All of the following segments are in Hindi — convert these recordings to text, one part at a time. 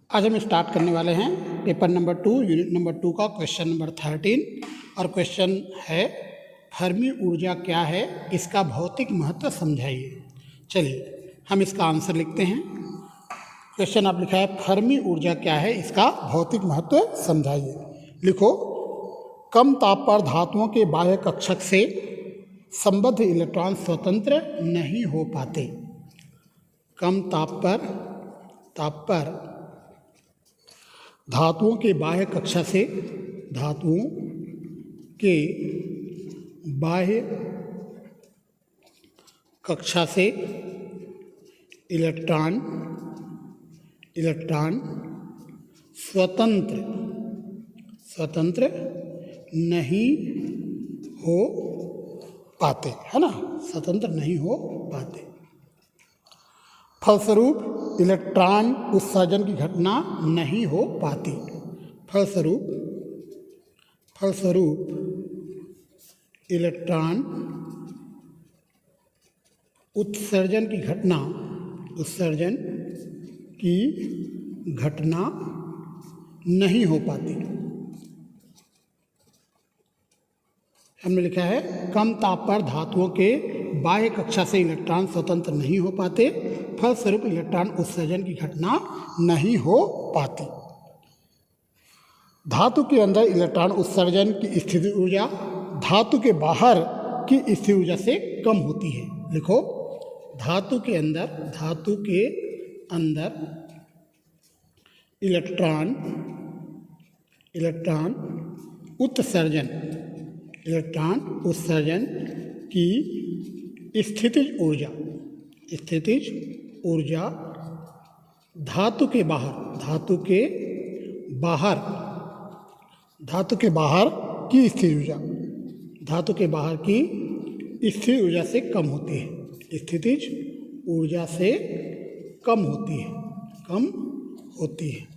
आज हम स्टार्ट करने वाले हैं पेपर नंबर 2 यूनिट नंबर 2 का क्वेश्चन नंबर 13 और क्वेश्चन है फर्मी ऊर्जा क्या है, इसका भौतिक महत्व समझाइए। चलिए हम इसका आंसर लिखते हैं। क्वेश्चन आप लिखा है फर्मी ऊर्जा क्या है, इसका भौतिक महत्व समझाइए। लिखो, कम ताप पर धातुओं के बाह्य कक्षक से संबद्ध इलेक्ट्रॉन स्वतंत्र नहीं हो पाते। कम ताप पर धातुओं के बाह्य कक्षा से धातुओं के बाह्य कक्षा से इलेक्ट्रॉन स्वतंत्र नहीं हो पाते, है ना, स्वतंत्र नहीं हो पाते। फलस्वरूप इलेक्ट्रॉन उत्सर्जन की घटना नहीं हो पाती। फलस्वरूप इलेक्ट्रॉन उत्सर्जन की घटना नहीं हो पाती। हमने लिखा है कम ताप पर धातुओं के बाह्य कक्षा से इलेक्ट्रॉन स्वतंत्र नहीं हो पाते, फलस्वरूप इलेक्ट्रॉन उत्सर्जन की घटना नहीं हो पाती। धातु के अंदर इलेक्ट्रॉन उत्सर्जन की स्थिति ऊर्जा धातु के बाहर की स्थिति ऊर्जा से कम होती है। लिखो, धातु के अंदर इलेक्ट्रॉन उत्सर्जन की स्थितिज ऊर्जा धातु के बाहर की स्थितिज ऊर्जा से कम होती है। स्थितिज ऊर्जा से कम होती है।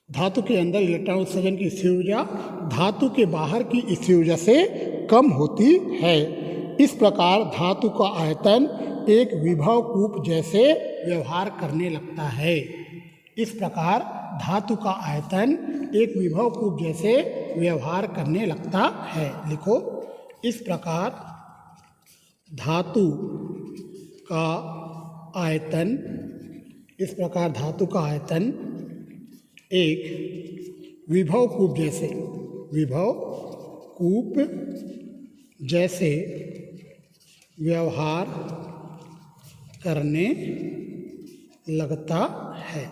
धातु के अंदर इलेक्ट्रॉन उत्सर्जन की स्थिर ऊर्जा धातु के बाहर की स्थिर ऊर्जा से कम होती है। इस प्रकार धातु का आयतन एक विभव कूप जैसे व्यवहार करने लगता है। लिखो, इस प्रकार धातु का आयतन एक विभव कूप जैसे व्यवहार करने लगता है।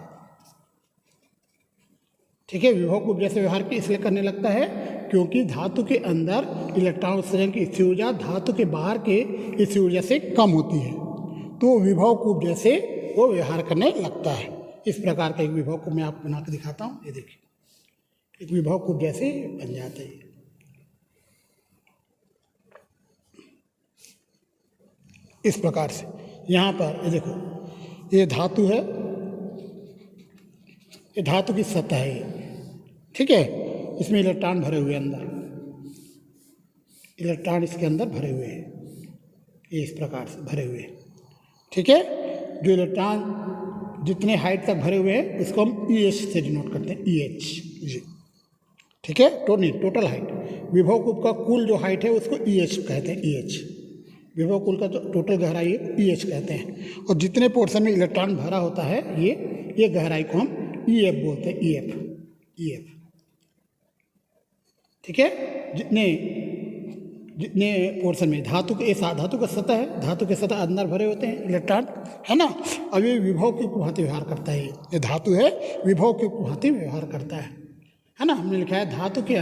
ठीक है, विभव कूप जैसे व्यवहार इसलिए करने लगता है क्योंकि धातु के अंदर इलेक्ट्रॉन उत्सर्जन की स्थिर ऊर्जा धातु के बाहर के स्थिर ऊर्जा से कम होती है, तो विभव कूप जैसे वो व्यवहार करने लगता है। इस प्रकार का एक विभव कूप मैं आपको बना के दिखाता हूँ। ये देखिए, एक विभव कूप जैसे बन जाता है। इस प्रकार से यहाँ पर ये देखो, ये धातु है, ये धातु की सतह है। ठीक है, इसमें इलेक्ट्रॉन भरे हुए इलेक्ट्रॉन इसके अंदर भरे हुए हैं। ये इस प्रकार से भरे हुए हैं। ठीक है, जो इलेक्ट्रॉन जितने हाइट तक भरे हुए हैं उसको हम EH से डिनोट करते हैं, EH जी। ठीक है, टोटल हाइट। विभव कूप का कुल जो हाइट है उसको EH कहते हैं, EH। विभव कूप का जो टोटल गहराई है EH कहते हैं। और जितने पोर्शन में इलेक्ट्रॉन भरा होता है ये गहराई को हम EF बोलते हैं, EF। ठीक है, जितने पोर्शन में धातु का सतह है, धातु के सतह अंदर भरे होते हैं इलेक्ट्रॉन, है ना। अब ये विभव की भांति व्यवहार करता है। ये धातु है, विभव की भांति व्यवहार करता है ना। हमने लिखा है धातु के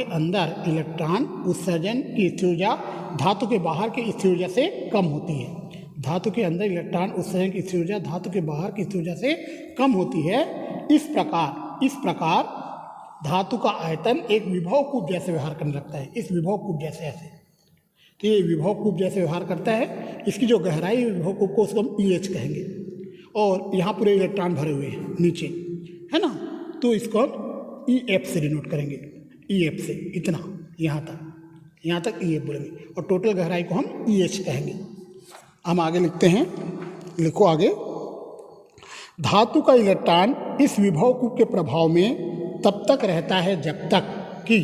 अंदर इलेक्ट्रॉन उत्सर्जन की स्थिर ऊर्जा धातु के बाहर की स्थिर ऊर्जा से कम होती है। धातु के अंदर इलेक्ट्रॉन उत्सर्जन की स्थिर ऊर्जा धातु के बाहर की स्थिर ऊर्जा से कम होती है। इस प्रकार धातु का आयतन एक विभव कूप जैसे व्यवहार करने लगता है। इस विभव कूप जैसे ऐसे, तो ये विभव कूप जैसे व्यवहार करता है। इसकी जो गहराई है विभव कूप को, उसको हम EH कहेंगे। और यहाँ पूरे इलेक्ट्रॉन भरे हुए हैं नीचे, है ना, तो इसको हम EF से डिनोट करेंगे, EF से इतना यहाँ तक EF बोलेंगे। और टोटल गहराई को हम EH कहेंगे। हम आगे लिखते हैं, लिखो आगे, धातु का इलेक्ट्रॉन इस विभव कूप के प्रभाव में तब तक रहता है जब तक कि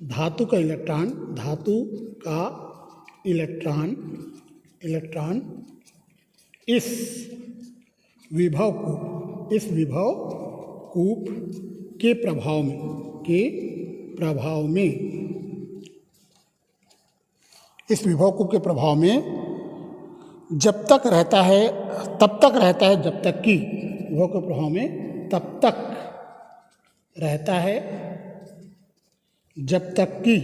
धातु का इलेक्ट्रॉन इस विभव कूप के प्रभाव में जब तक रहता है तब तक रहता है जब तक कि विभव के प्रभाव में तब तक रहता है जब तक कि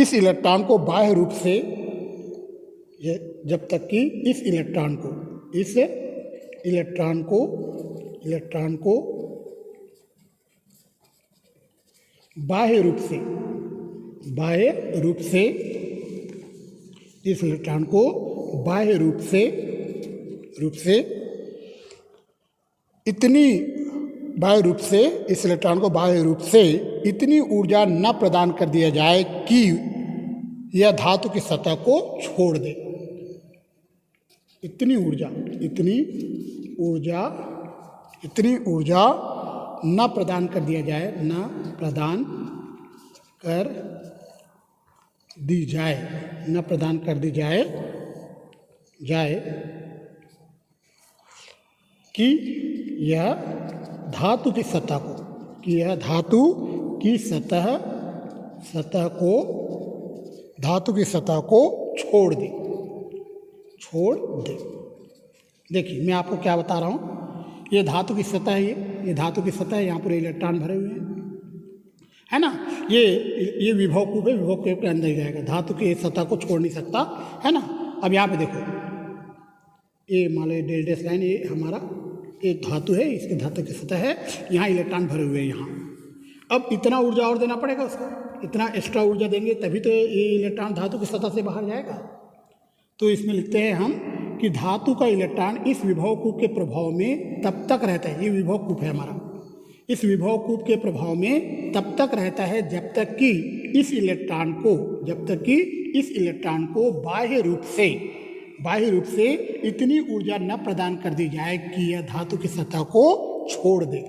इस इलेक्ट्रॉन को बाह्य रूप से बाह्य रूप से इतनी ऊर्जा न प्रदान कर दिया जाए कि यह धातु की सतह को छोड़ दे। इतनी ऊर्जा न प्रदान कर दी जाए कि यह धातु की सतह को छोड़ दे। देखिए मैं आपको क्या बता रहा हूँ, ये धातु की सतह है, ये धातु की सतह है, यहाँ पूरे इलेक्ट्रॉन भरे हुए हैं, है ना। ये विभव कूप है, विभव कूप के अंदर ही रहेगा, धातु की सतह को छोड़ नहीं सकता, है ना। अब यहाँ पे देखो, ये मान लो डेल्टा लाइन, ये हमारा एक धातु है, इसकी धातु की सतह है, यहाँ इलेक्ट्रॉन भरे हुए हैं यहाँ। अब इतना ऊर्जा और देना पड़ेगा उसको, इतना एक्स्ट्रा ऊर्जा देंगे तभी तो ये इलेक्ट्रॉन धातु की सतह से बाहर जाएगा। तो इसमें लिखते हैं हम कि धातु का इलेक्ट्रॉन इस विभव कूप के प्रभाव में तब तक रहता है, ये विभव कूप है हमारा, इस विभव कूप के प्रभाव में तब तक रहता है जब तक कि इस इलेक्ट्रॉन को बाह्य रूप से इतनी ऊर्जा न प्रदान कर दी जाए कि यह धातु की सतह को छोड़ दे।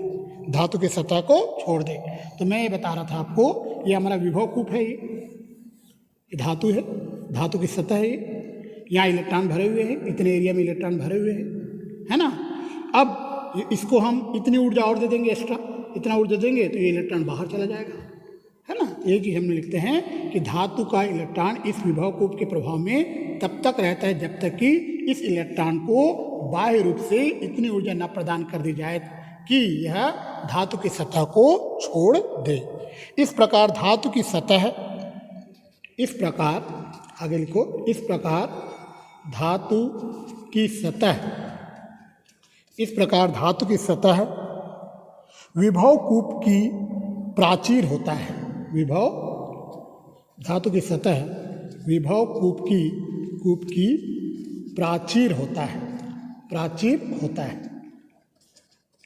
तो मैं ये बता रहा था आपको, ये हमारा विभव कूप है, ये धातु है, धातु की सतह है, यहाँ इलेक्ट्रॉन भरे हुए हैं, इतने एरिया में इलेक्ट्रॉन भरे हुए हैं, है ना। अब इसको हम इतनी ऊर्जा और दे देंगे, एक्स्ट्रा इतना ऊर्जा देंगे तो ये इलेक्ट्रॉन बाहर चला जाएगा, है ना। ये चीज़ हम लिखते हैं कि धातु का इलेक्ट्रॉन इस विभव कूप के प्रभाव में तब तक रहता है जब तक कि इस इलेक्ट्रॉन को बाह्य रूप से इतनी ऊर्जा न प्रदान कर दी जाए कि यह धातु की सतह को छोड़ दे। इस प्रकार धातु की सतह विभव कूप की प्राचीर होता है। धातु की सतह विभव कूप की प्राचीर होता है।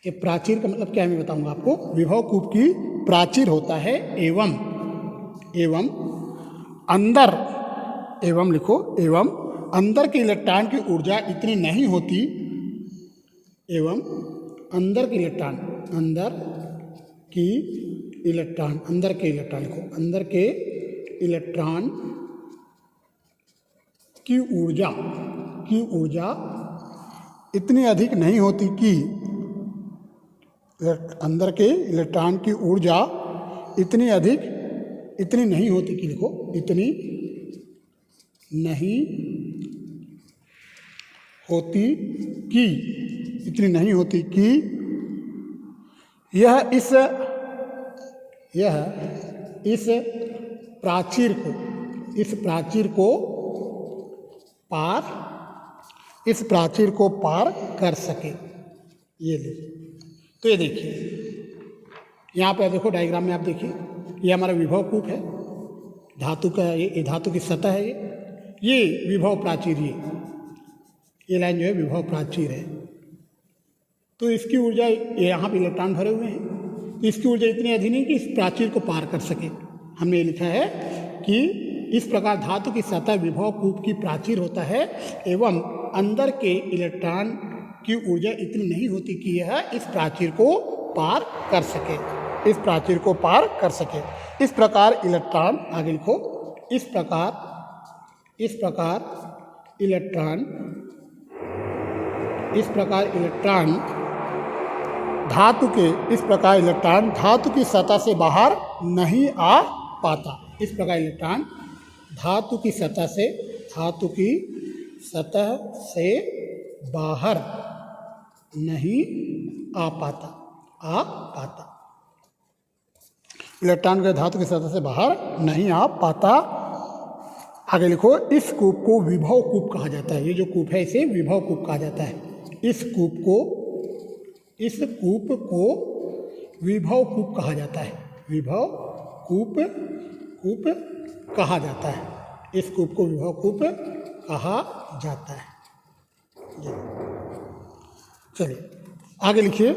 ये प्राचीर का मतलब क्या है मैं बताऊंगा आपको। विभव कूप की प्राचीर होता है एवं अंदर, एवं लिखो, एवं अंदर के इलेक्ट्रॉन की ऊर्जा इतनी नहीं होती, एवं अंदर के इलेक्ट्रॉन लिखो, अंदर के इलेक्ट्रॉन की ऊर्जा इतनी अधिक नहीं होती कि अंदर के इलेक्ट्रॉन की ऊर्जा इतनी नहीं होती कि लिखो, इतनी नहीं होती कि यह इस प्राचीर को पार कर सके। ये तो ये देखिए यहाँ पे देखो डायग्राम में आप देखिए, ये हमारा विभव कूप है, धातु का, ये धातु की सतह है, ये विभव प्राचीर, ये लाइन जो है विभव प्राचीर है। तो इसकी ऊर्जा, यहाँ पे इलेक्ट्रॉन भरे हुए हैं, तो इसकी ऊर्जा इतनी अधिक नहीं कि इस प्राचीर को पार कर सके। हमने लिखा है कि इस प्रकार धातु की सतह विभव कूप की प्राचीर होता है एवं अंदर के इलेक्ट्रॉन की ऊर्जा इतनी नहीं होती कि यह इस प्राचीर को पार कर सके, इस प्राचीर को पार कर सके। इस प्रकार इलेक्ट्रॉन, आगे लिखो, इस प्रकार इलेक्ट्रॉन धातु की सतह से बाहर नहीं आ पाता। इस प्रकार इलेक्ट्रॉन धातु की सतह से बाहर नहीं आ पाता। इलेक्ट्रॉन के धातु की सतह से बाहर नहीं आ पाता। आगे लिखो, इस कूप को विभव कूप कहा जाता है। ये जो कूप है इसे विभव कूप कहा जाता है। इस कूप को विभव कूप कहा जाता है। विभव कूप कहा जाता है। इस कूप को विभव कूप कहा जाता है। चलिए आगे लिखिए,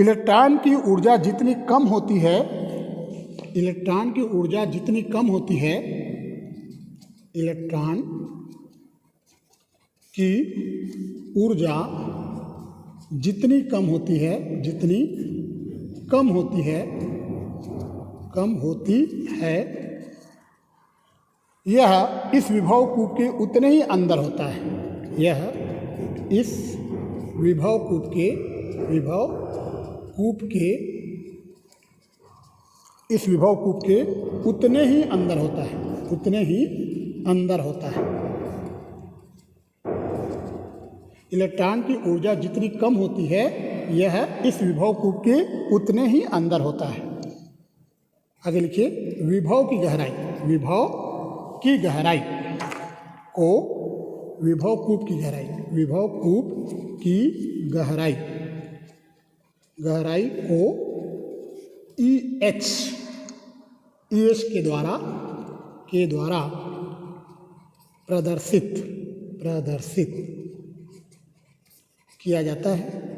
इलेक्ट्रॉन की ऊर्जा जितनी कम होती है, इलेक्ट्रॉन की ऊर्जा जितनी कम होती है, इलेक्ट्रॉन की ऊर्जा जितनी कम होती है, यह इस विभव कूप के उतने ही अंदर होता है। यह इस विभव कूप के उतने ही अंदर होता है। इलेक्ट्रॉन की ऊर्जा जितनी कम होती है, यह इस विभव कूप के उतने ही अंदर होता है। आगे लिखिए, विभव की गहराई को विभव कूप की गहराई को EH के द्वारा प्रदर्शित किया जाता है।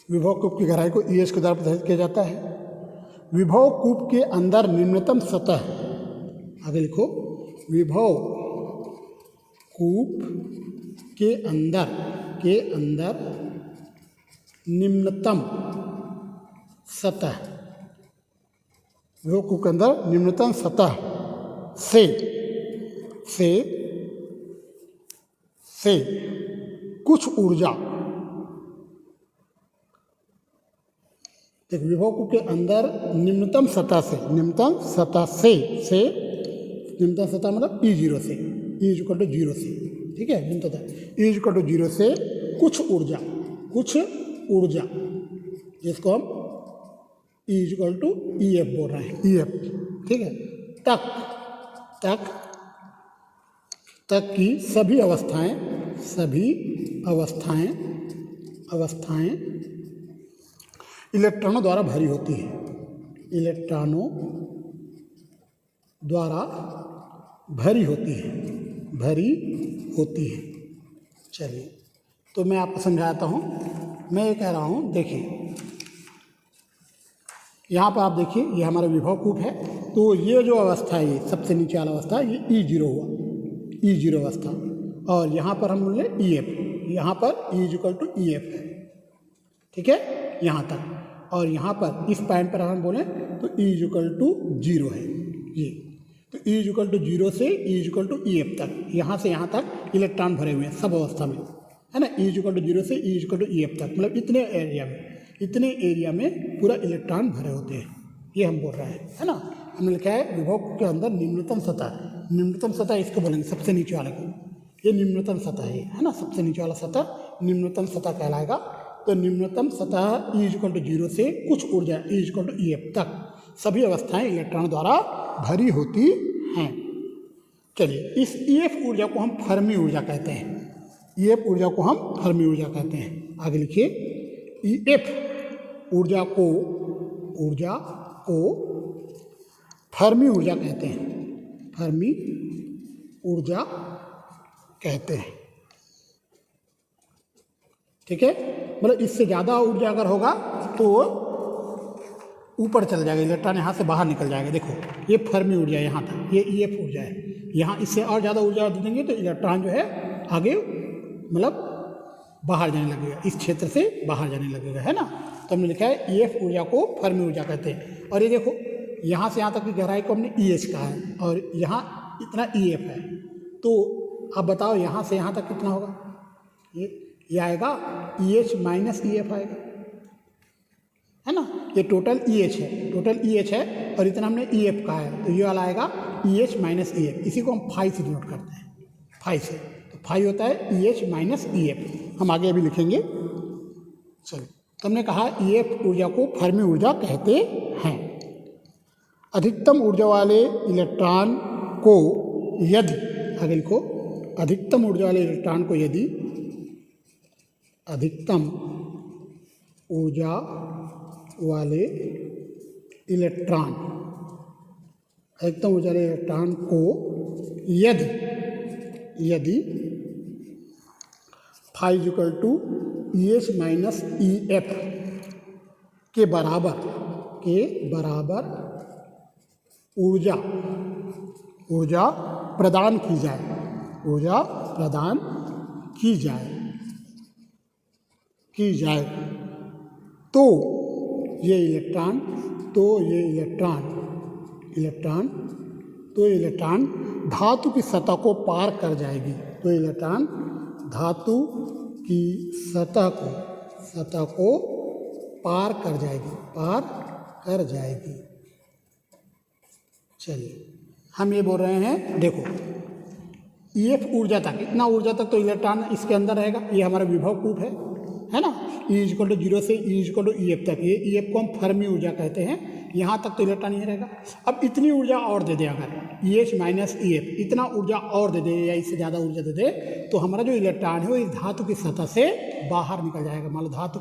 विभव कूप की गहराई को EH के द्वारा प्रदर्शित किया जाता है। विभव कूप के अंदर निम्नतम सतह, आगे लिखो, विभव कूप के अंदर निम्नतम सतह, विभव कूप के अंदर निम्नतम सतह से कुछ ऊर्जा, एक विभव कूप के अंदर निम्नतम सतह मतलब E0 से, E=0 से, ठीक है, निम्नतम E=0 से कुछ ऊर्जा जिसको हम E=EF बोल रहे हैं, EF, ठीक है, तक की सभी अवस्थाएं इलेक्ट्रॉनों द्वारा भरी होती है। चलिए, तो मैं आपको समझाता हूँ। मैं ये कह रहा हूँ, देखिए यहाँ पर आप देखिए, ये हमारा विभव कूप है। तो ये जो अवस्था है, ये सबसे नीचे वाला अवस्था, ये E0 हुआ, E0 अवस्था। और यहाँ पर हम बोले EF, यहाँ पर E=EF है, ठीक है, यहाँ तक। और यहाँ पर इस पॉइंट पर हम बोलें तो E=0 है ये। तो E=0 से E=EF तक, यहाँ से यहाँ तक इलेक्ट्रॉन भरे हुए हैं सब अवस्था में, है ना। E=0 से E=EF तक, मतलब इतने एरिया में पूरा इलेक्ट्रॉन भरे होते हैं, ये हम बोल रहे हैं, है ना। हमने लिखा है विभव के अंदर निम्नतम सतह इसको बोलेंगे, सबसे नीचे वाले को, ये निम्नतम सतह है ना। सबसे नीचे वाला सतह निम्नतम सतह कहलाएगा। तो निम्नतम सतह E=0 से कुछ ऊर्जा E=EF तक सभी अवस्थाएं इलेक्ट्रॉन द्वारा भरी होती हैं। चलिए, इस EF ऊर्जा को हम फर्मी ऊर्जा कहते हैं। EF ऊर्जा को हम फर्मी ऊर्जा कहते हैं। आगे लिखिए, EF ऊर्जा को फर्मी ऊर्जा कहते हैं। फर्मी ऊर्जा कहते हैं, ठीक है। मतलब इससे ज़्यादा ऊर्जा अगर होगा तो ऊपर चला जाएगा, इलेक्ट्रॉन यहाँ से बाहर निकल जाएगा। देखो ये फर्मी ऊर्जा यहाँ तक, ये ईएफ ऊर्जा है। यहाँ इससे और ज़्यादा ऊर्जा दे देंगे तो इलेक्ट्रॉन जो है आगे मतलब बाहर जाने लगेगा, इस क्षेत्र से बाहर जाने लगेगा, है ना। तो हमने लिखा है ईएफ ऊर्जा को फर्मी ऊर्जा कहते हैं। और ये देखो यहाँ से यहाँ तक की गहराई को हमने ईएच कहा है और यहाँ इतना ईएफ है। तो अब बताओ यहाँ से यहाँ तक कितना होगा? ये आएगा ईएच माइनस ईएफ आएगा, है ना। ये टोटल ईएच है, टोटल ईएच है और इतना हमने ईएफ कहा है, तो ये वाला आएगा ईएच माइनस ईएफ। इसी को हम फाई से डिनोट करते हैं, फाई से। तो फाई होता है ईएच माइनस ईएफ। हम आगे अभी लिखेंगे। चलो, तो हमने कहा ईएफ ऊर्जा को फर्मी ऊर्जा कहते हैं। अधिकतम ऊर्जा वाले इलेक्ट्रॉन को यदि, आगे लिखो, अधिकतम ऊर्जा वाले इलेक्ट्रॉन को यदि अधिकतम ऊर्जा वाले इलेक्ट्रॉन, अधिकतम ऊर्जा वाले इलेक्ट्रॉन को यदि phi equal to EH minus EF के बराबर ऊर्जा प्रदान की जाए तो ये इलेक्ट्रॉन धातु की सतह को पार कर जाएगी। तो इलेक्ट्रॉन धातु की सतह को पार कर जाएगी। चलिए, हम ये बोल रहे हैं, देखो ईएफ ऊर्जा तक, इतना ऊर्जा तक तो इलेक्ट्रॉन इसके अंदर रहेगा। ये हमारा विभव कूप है ना। ई इक्वल टू 0 से ई इक्वल टू ईएफ तक, ये ईएफ को हम फर्मी ऊर्जा कहते हैं। यहाँ तक तो इलेक्ट्रॉन ही रहेगा। अब इतनी ऊर्जा और दे दे, अगर ईएच माइनस ईएफ इतना ऊर्जा और दे दे या इससे ज़्यादा ऊर्जा दे दे, तो हमारा जो इलेक्ट्रॉन है वो इस धातु की सतह से बाहर निकल जाएगा। मान लो धातु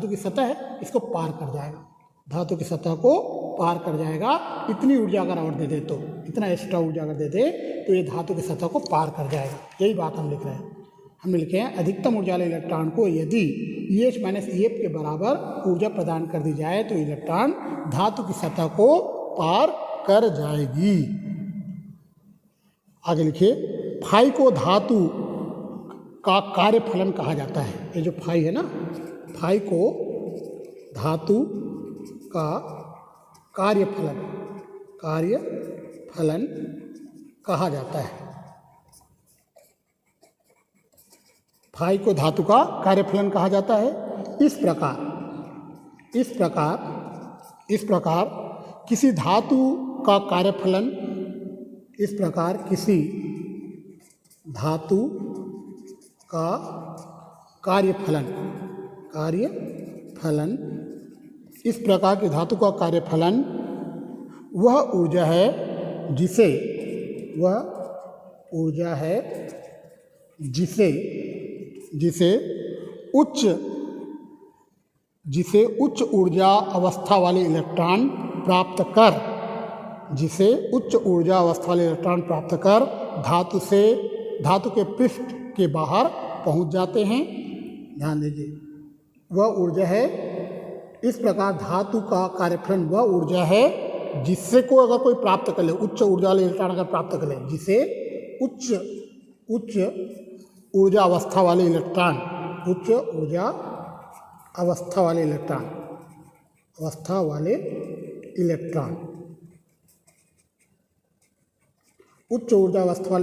की सतह है, इसको पार कर जाएगा, धातु की सतह को पार कर जाएगा। इतनी ऊर्जा अगर और दे दे, तो इतना एक्स्ट्रा ऊर्जा अगर दे दे तो ये धातु की सतह को पार कर जाएगा। यही बात हम लिख रहे हैं। हम लिखे हैं अधिकतम ऊर्जा वाले इलेक्ट्रॉन को यदि ईएच माइनस ईएफ के बराबर ऊर्जा प्रदान कर दी जाए तो इलेक्ट्रॉन धातु की सतह को पार कर जाएगी। आगे लिखिए, फाई को धातु का कार्यफलन कहा जाता है। ये जो फाई है ना, फाई को धातु का कार्यफलन कहा जाता है। फाई को धातु का कार्यफलन कहा जाता है। इस प्रकार किसी धातु का कार्यफलन, इस प्रकार किसी धातु का कार्यफलन, इस प्रकार की धातु का कार्यफलन वह ऊर्जा है जिसे उच्च ऊर्जा अवस्था वाले इलेक्ट्रॉन प्राप्त कर धातु के पृष्ठ के बाहर पहुंच जाते हैं। ध्यान दीजिए, वह ऊर्जा है, इस प्रकार धातु का कार्यफलन वह ऊर्जा है जिससे को अगर कोई प्राप्त कर ले, उच्च ऊर्जा वाले इलेक्ट्रॉन अगर प्राप्त कर ले, जिसे उच्च ऊर्जा अवस्था वाले इलेक्ट्रॉन, उच्च ऊर्जा अवस्था वाले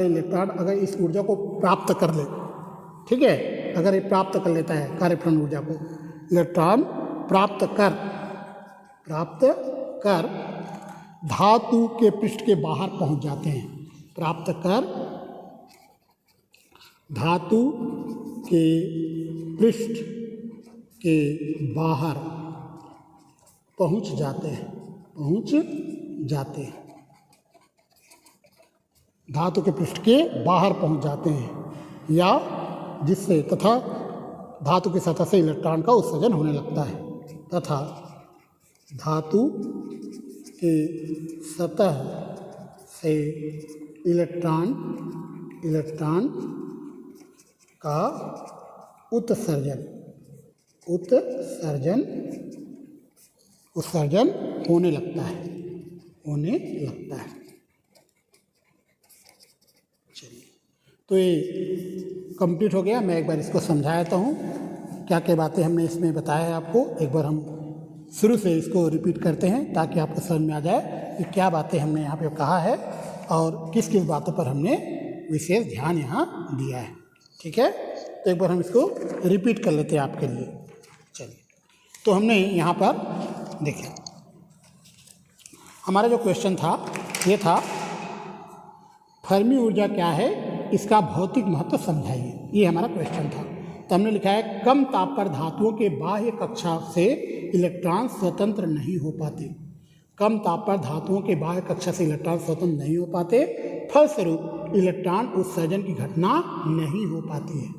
इलेक्ट्रॉन अगर इस ऊर्जा को प्राप्त कर ले, ठीक है, अगर ये प्राप्त कर लेता है कार्यफलन ऊर्जा को, इलेक्ट्रॉन प्राप्त कर धातु के पृष्ठ के बाहर पहुंच जाते हैं। प्राप्त कर धातु के पृष्ठ के बाहर पहुंच जाते हैं। धातु के पृष्ठ के बाहर पहुंच जाते हैं, या जिससे तथा धातु की सतह से इलेक्ट्रॉन का उत्सर्जन होने लगता है, तथा धातु के सतह से इलेक्ट्रॉन का उत्सर्जन उत्सर्जन होने लगता है, होने लगता है। चलिए, तो ये कंप्लीट हो गया। मैं एक बार इसको समझा देता हूँ, क्या क्या बातें हमने इसमें बताया है आपको। एक बार हम शुरू से इसको रिपीट करते हैं ताकि आपको समझ में आ जाए कि क्या बातें हमने यहाँ पे कहा है और किस किस बातों पर हमने विशेष ध्यान यहाँ दिया है। ठीक है, तो एक बार हम इसको रिपीट कर लेते हैं आपके लिए। चलिए, तो हमने यहाँ पर देखिए, हमारा जो क्वेश्चन था ये था फर्मी ऊर्जा क्या है, इसका भौतिक महत्व समझाइए, ये हमारा क्वेश्चन था। तो हमने लिखा है कम ताप पर धातुओं के बाह्य कक्षा से इलेक्ट्रॉन स्वतंत्र नहीं हो पाते। कम ताप पर धातुओं के बाह्य कक्षा से इलेक्ट्रॉन स्वतंत्र नहीं हो पाते, फलस्वरूप इलेक्ट्रॉन उत्सर्जन की घटना नहीं हो पाती है।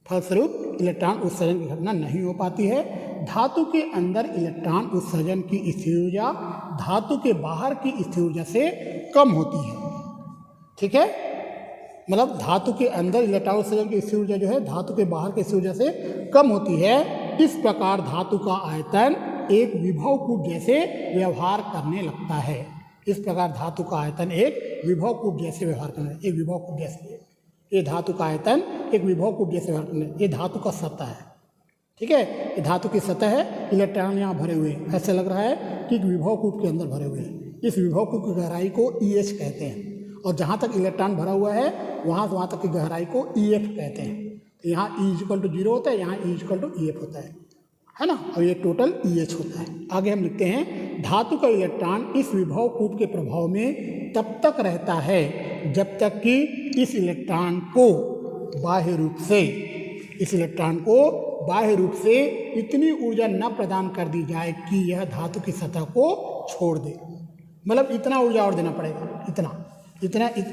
फलस्वरूप इलेक्ट्रॉन उत्सर्जन की घटना नहीं हो पाती है। धातु के अंदर इलेक्ट्रॉन उत्सर्जन की स्थिर ऊर्जा धातु के बाहर की स्थिर ऊर्जा से कम होती है। ठीक है, मतलब धातु के अंदर इलेक्ट्रॉन उत्सर्जन की स्थिर ऊर्जा जो है धातु के बाहर की स्थिर ऊर्जा से कम होती है। इस प्रकार धातु का आयतन एक विभव कूप जैसे व्यवहार करने लगता है। इस प्रकार धातु का आयतन एक विभव कूप जैसे व्यवहार करने, एक विभव कूप जैसे, ये धातु का आयतन एक विभव कूप जैसे व्यवहार करने, ये धातु का सतह है। ठीक है, ये धातु की सतह है, इलेक्ट्रॉन यहाँ भरे हुए हैं। ऐसा लग रहा है कि एक विभव कूप के अंदर भरे हुए हैं। इस विभव कूप की गहराई को EH कहते हैं और जहाँ तक इलेक्ट्रॉन भरा हुआ है वहाँ तक की गहराई को EF कहते हैं। तो यहाँ E=0 होता है, यहाँ E=EF होता है ना, और ये टोटल EH होता है। आगे हम लिखते हैं धातु का इलेक्ट्रॉन इस विभव कूप के प्रभाव में तब तक रहता है जब तक कि इस इलेक्ट्रॉन को बाह्य रूप से इतनी ऊर्जा न प्रदान कर दी जाए कि यह धातु की सतह को छोड़ दे। मतलब इतना ऊर्जा और देना पड़ेगा, इतना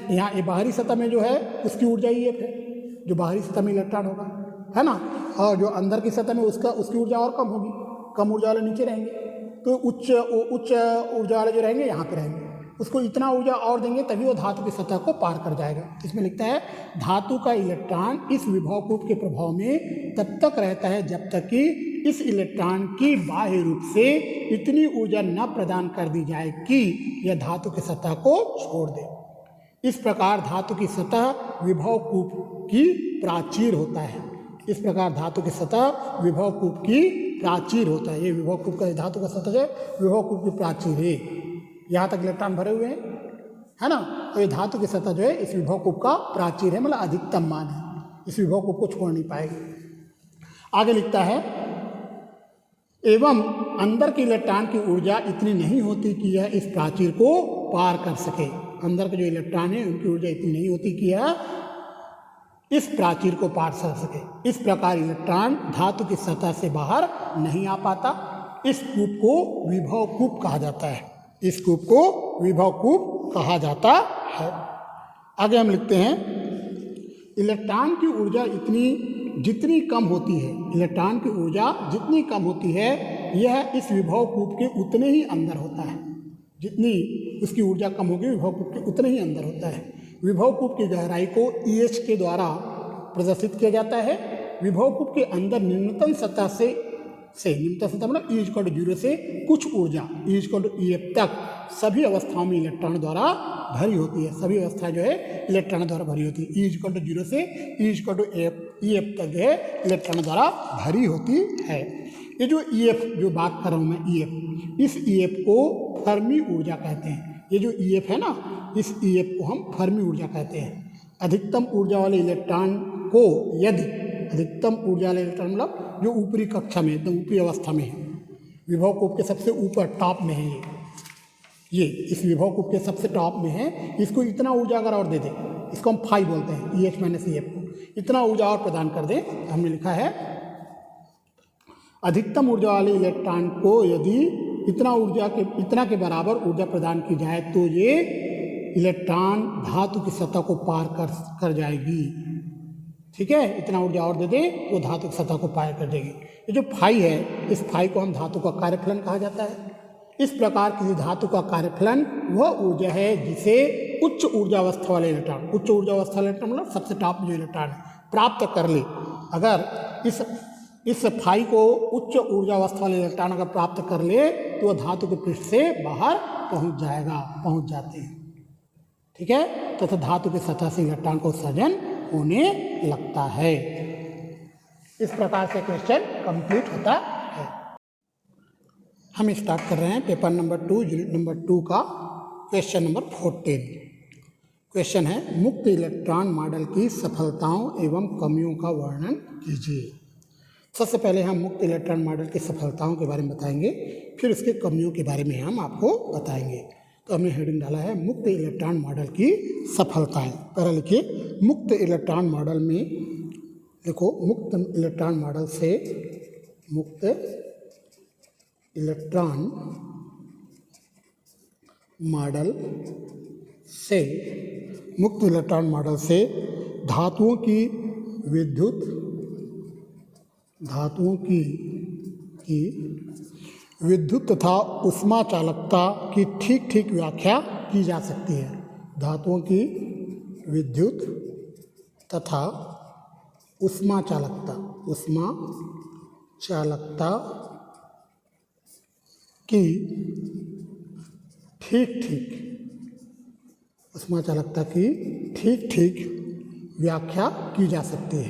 यहाँ ये बाहरी सतह में जो है उसकी ऊर्जा EF है, जो बाहरी सतह में इलेक्ट्रॉन होगा, है ना, और जो अंदर की सतह में उसकी ऊर्जा और कम होगी। कम ऊर्जा वाले नीचे रहेंगे, तो उच्च ऊर्जा वाले जो रहेंगे यहाँ पे रहेंगे। उसको इतना ऊर्जा और देंगे तभी वो धातु की सतह को पार कर जाएगा। इसमें लिखता है धातु का इलेक्ट्रॉन इस विभव कूप के प्रभाव में तब तक रहता है जब तक कि इस इलेक्ट्रॉन की बाह्य रूप से इतनी ऊर्जा न प्रदान कर दी जाए कि यह धातु की सतह को छोड़ दे। इस प्रकार धातु की सतह विभव कूप की प्राचीर होता है। इस प्रकार धातु की सतह विभव कूप की प्राचीर होता है। ये विभव कूप का धातु का सतह है, विभव कूप की प्राचीर है। यहाँ तक इलेक्ट्रॉन भरे हुए हैं, है ना, तो ये धातु की सतह जो है इस विभव कूप का प्राचीर है, मतलब अधिकतम मान है, इस विभव कूप को छोड़ नहीं पाएगी। आगे लिखता है एवं अंदर के इलेक्ट्रॉन की ऊर्जा इतनी नहीं होती कि यह इस प्राचीर को पार कर सके। अंदर के जो इलेक्ट्रॉन है उनकी ऊर्जा इतनी नहीं होती कि यह इस प्राचीर को पार कर सके। इस प्रकार इलेक्ट्रॉन धातु की सतह से बाहर नहीं आ पाता। इस कूप को विभव कूप कहा जाता है। इस कूप को विभव कूप कहा जाता है। आगे हम लिखते हैं इलेक्ट्रॉन की ऊर्जा जितनी कम होती है, इलेक्ट्रॉन की ऊर्जा जितनी कम होती है यह इस विभव कूप के उतने ही अंदर होता है। जितनी उसकी ऊर्जा कम होगी विभव कूप के उतने ही अंदर होता है। विभव कूप की गहराई को EH के द्वारा प्रदर्शित किया जाता है। विभव कूप के अंदर निम्नतम सतह से निम्नतम सतह मतलब E=0 से कुछ ऊर्जा E=EF तक सभी अवस्थाओं में इलेक्ट्रॉन द्वारा भरी होती है। सभी अवस्थाएं जो है इलेक्ट्रॉन द्वारा भरी होती है। E=0 से E=EF तक जो है इलेक्ट्रॉन द्वारा भरी होती है। ये जो EF जो बात कर रहा हूँ मैं, EF, इस EF को फर्मी ऊर्जा कहते हैं। ये जो EF है ना, इस EF को हम फर्मी ऊर्जा कहते हैं। अधिकतम ऊर्जा वाले इलेक्ट्रॉन को यदि अधिकतम ऊर्जा वाले इलेक्ट्रॉन मतलब जो ऊपरी कक्षा में एकदम ऊपरी अवस्था में है, विभव कूप के सबसे ऊपर टॉप में है, ये इस विभव कूप के सबसे टॉप में है, इसको इतना ऊर्जा अगर और दे दे, इसको हम फाई बोलते हैं, EH-EF को इतना ऊर्जा और प्रदान कर दे। हमने लिखा है अधिकतम ऊर्जा वाले इलेक्ट्रॉन को यदि इतना के बराबर ऊर्जा प्रदान की जाए तो ये इलेक्ट्रॉन धातु की सतह को पार कर जाएगी। ठीक है, इतना ऊर्जा और दे दे तो धातु की सतह को पार कर देगी। ये जो फाई है, इस फाई को हम धातु का कार्यफलन कहा जाता है। इस प्रकार किसी धातु का कार्यफलन वह ऊर्जा है जिसे उच्च ऊर्जा अवस्था वाले इलेक्ट्रॉन, उच्च ऊर्जा अवस्था वाले इलेक्ट्रॉन मतलब सबसे टॉप में जो इलेक्ट्रॉन प्राप्त कर ले। अगर इस फाई को उच्च ऊर्जा अवस्था वाले इलेक्ट्रॉन अगर प्राप्त कर ले तो वह धातु के पृष्ठ से बाहर पहुंच जाते हैं। ठीक है, तथा धातु की सतह से इलेक्ट्रॉन का उत्सर्जन होने लगता है। इस प्रकार से क्वेश्चन कंप्लीट होता है। हम स्टार्ट कर रहे हैं पेपर नंबर 2 यूनिट नंबर 2 का क्वेश्चन नंबर 14। क्वेश्चन है मुक्त इलेक्ट्रॉन मॉडल की सफलताओं एवं कमियों का वर्णन कीजिए। सबसे पहले हम मुक्त इलेक्ट्रॉन मॉडल की सफलताओं के बारे में बताएंगे, फिर उसके कमियों के बारे में हम आपको बताएंगे। तो हमने हेडिंग डाला है मुक्त इलेक्ट्रॉन मॉडल की सफलताएं। पहले लिखिए मुक्त इलेक्ट्रॉन मॉडल में, देखो मुक्त इलेक्ट्रॉन मॉडल से मुक्त इलेक्ट्रॉन मॉडल से धातुओं की विद्युत तथा उष्मा चालकता की ठीक ठीक व्याख्या की जा सकती है। धातुओं की विद्युत तथा उष्मा चालकता की ठीक ठीक व्याख्या की जा सकती है।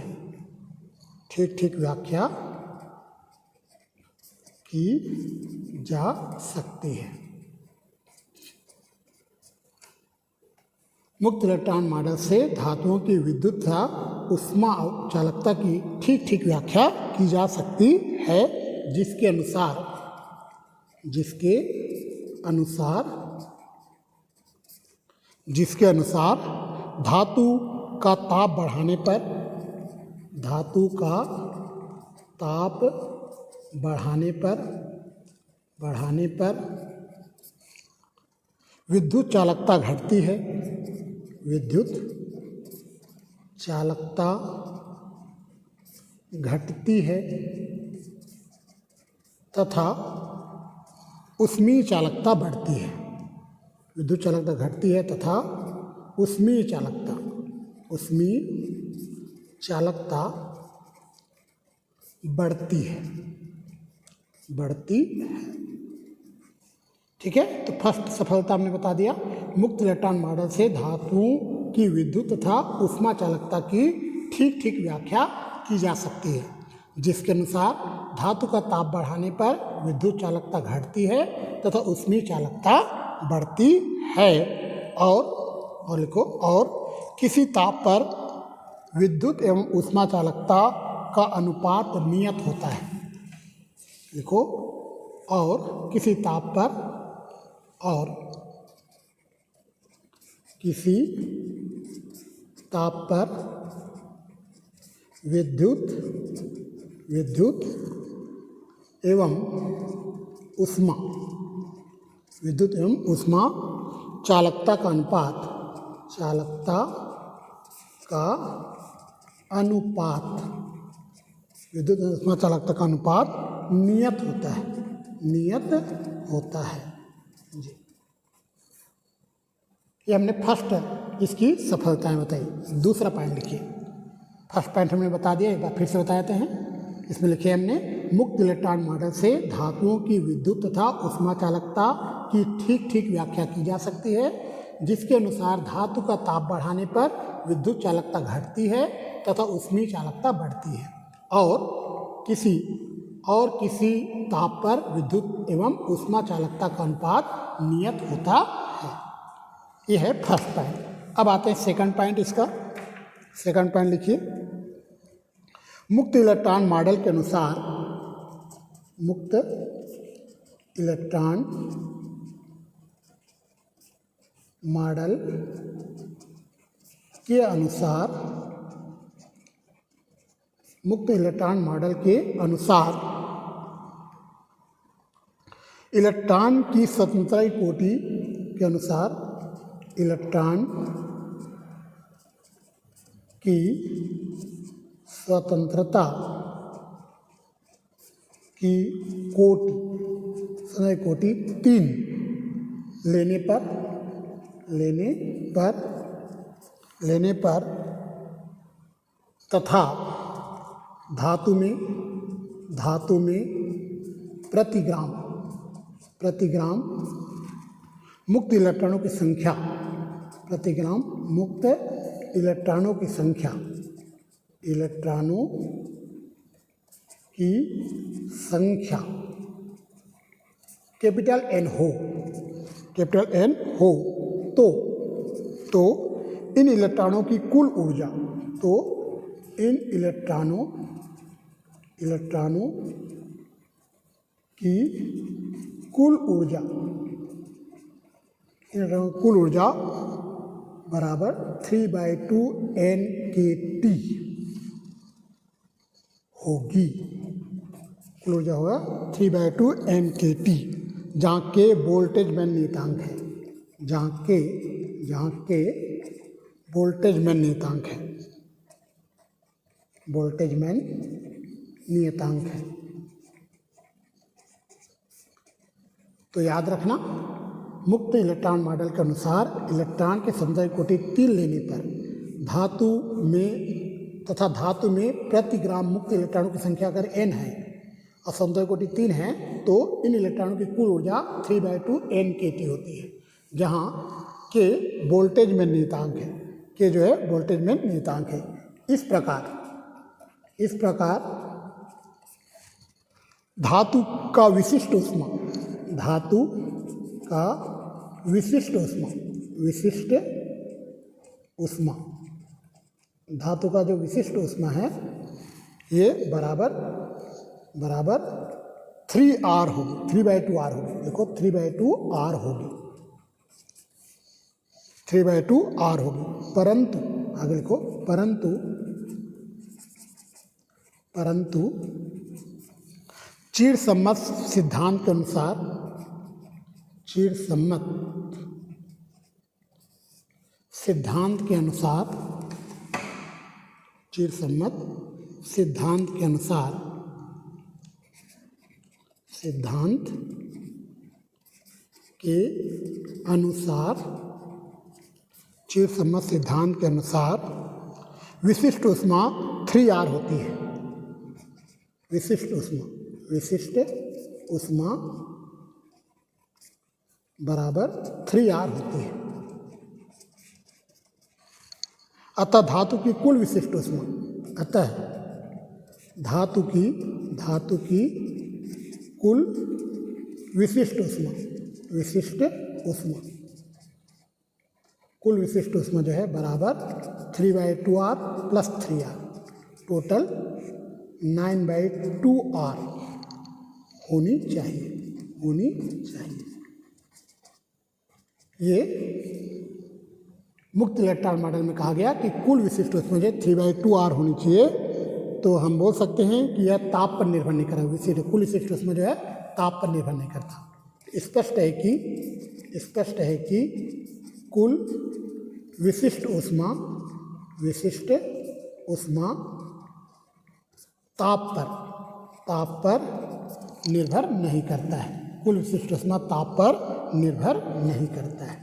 मुक्त इलेक्ट्रॉन मॉडल से धातुओं की विद्युत तथा उष्मा चालकता की ठीक ठीक व्याख्या की जा सकती है, जिसके अनुसार धातु का ताप बढ़ाने पर विद्युत चालकता घटती है तथा उष्मीय चालकता बढ़ती है। विद्युत चालकता घटती है तथा उष्मीय चालकता बढ़ती है। ठीक है, तो फर्स्ट सफलता हमने बता दिया, मुक्त इलेक्ट्रॉन मॉडल से धातुओं की विद्युत तथा उष्मा चालकता की ठीक ठीक व्याख्या की जा सकती है, जिसके अनुसार धातु का ताप बढ़ाने पर विद्युत चालकता घटती है तथा उष्मीय चालकता बढ़ती है। और किसी ताप पर विद्युत एवं उष्मा चालकता का अनुपात नियत होता है। लिखो, और किसी ताप पर विद्युत एवं उष्मा चालकता का अनुपात नियत होता है जी। ये हमने फर्स्ट इसकी सफलताएं बताई। दूसरा पॉइंट लिखिए। फर्स्ट पॉइंट हमने बता दिया, एक बार फिर से बता देते हैं। इसमें लिखे हमने मुक्त इलेक्ट्रॉन मॉडल से धातुओं की विद्युत तथा उष्मा चालकता की ठीक ठीक व्याख्या की जा सकती है, जिसके अनुसार धातु का ताप बढ़ाने पर विद्युत चालकता घटती है तथा उष्मीय चालकता बढ़ती है, और किसी ताप पर विद्युत एवं उष्मा चालकता का अनुपात नियत होता है। यह है फर्स्ट पॉइंट। अब आते हैं सेकंड पॉइंट इसका। सेकंड पॉइंट लिखिए, मुक्त इलेक्ट्रॉन मॉडल के अनुसार इलेक्ट्रॉन की स्वतंत्रता कोटि के अनुसार इलेक्ट्रॉन की स्वतंत्रता की कोटि 3 लेने पर तथा धातु में प्रति ग्राम प्रति ग्राम मुक्त इलेक्ट्रॉनों की संख्या, प्रति ग्राम मुक्त इलेक्ट्रॉनों की संख्या, इलेक्ट्रॉनों की संख्या कैपिटल एन हो, कैपिटल एन हो तो इन इलेक्ट्रॉनों की कुल ऊर्जा, तो इन इलेक्ट्रॉनों की कुल ऊर्जा, कुल ऊर्जा बराबर 3/2 NKT होगी। कुल ऊर्जा होगा 3/2 NKT, जहाँ के वोल्टेज मैन नियतांक है, जहाँ के वोल्टेज मैन नियतांक है, वोल्टेज मैन नियतांक है। तो याद रखना, मुक्त इलेक्ट्रॉन मॉडल के अनुसार इलेक्ट्रॉन के समुदाय कोटि 3 लेने पर धातु में प्रति ग्राम मुक्त इलेक्ट्रॉनों की संख्या अगर n है और समुदाय कोटि 3 है तो इन इलेक्ट्रॉनों की कुल ऊर्जा 3/2 NKT होती है, जहाँ के वोल्टेज में नियतांक है, के जो है वोल्टेज में नियतांक है। इस प्रकार धातु का विशिष्ट ऊष्मा, धातु का विशिष्ट ऊष्मा, धातु का जो विशिष्ट ऊष्मा है ये बराबर 3R होगी, 3/2 R होगी। देखो 3/2 R होगी, 3/2 R होगी। परंतु आगे लिखो, परंतु चिरसम्मत सिद्धांत के अनुसार, चिरसम्मत सिद्धांत के अनुसार विशिष्ट ऊष्मा 3R होती है। विशिष्ट ऊष्मा बराबर 3R होती है। अतः धातु की कुल विशिष्ट ऊष्मा, धातु की कुल विशिष्ट ऊष्मा जो है बराबर 3/2R plus 3R, total 9/2R होनी चाहिए। ये मुक्त इलेक्ट्रॉन मॉडल में कहा गया कि कुल विशिष्ट ऊष्मा जो 3/2R होनी चाहिए। तो हम बोल सकते हैं कि यह ताप पर निर्भर नहीं करा, कुल विशिष्ट ऊष्मा जो है ताप पर निर्भर नहीं करता। स्पष्ट है कि कुल विशिष्ट ऊष्मा ताप पर निर्भर नहीं करता है। कुल विशिष्ट ऊष्मा ताप पर निर्भर नहीं करता है।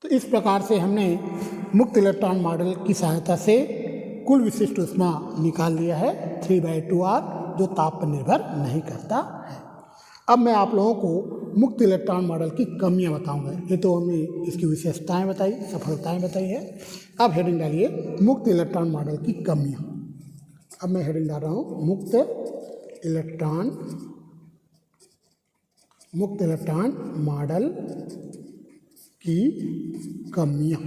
तो इस प्रकार से हमने मुक्त इलेक्ट्रॉन मॉडल की सहायता से कुल विशिष्ट ऊष्मा निकाल लिया है 3/2R, जो ताप पर निर्भर नहीं करता है। अब मैं आप लोगों को मुक्त इलेक्ट्रॉन मॉडल की कमियां बताऊंगा। ये तो हमने इसकी विशेषताएं बताई, सफलताएं बताई है। अब हेडिंग डालिए मुक्त इलेक्ट्रॉन मॉडल की कमियां। अब मैं हेडिंग डाल रहा हूँ मुक्त इलेक्ट्रॉन मॉडल की कमियां।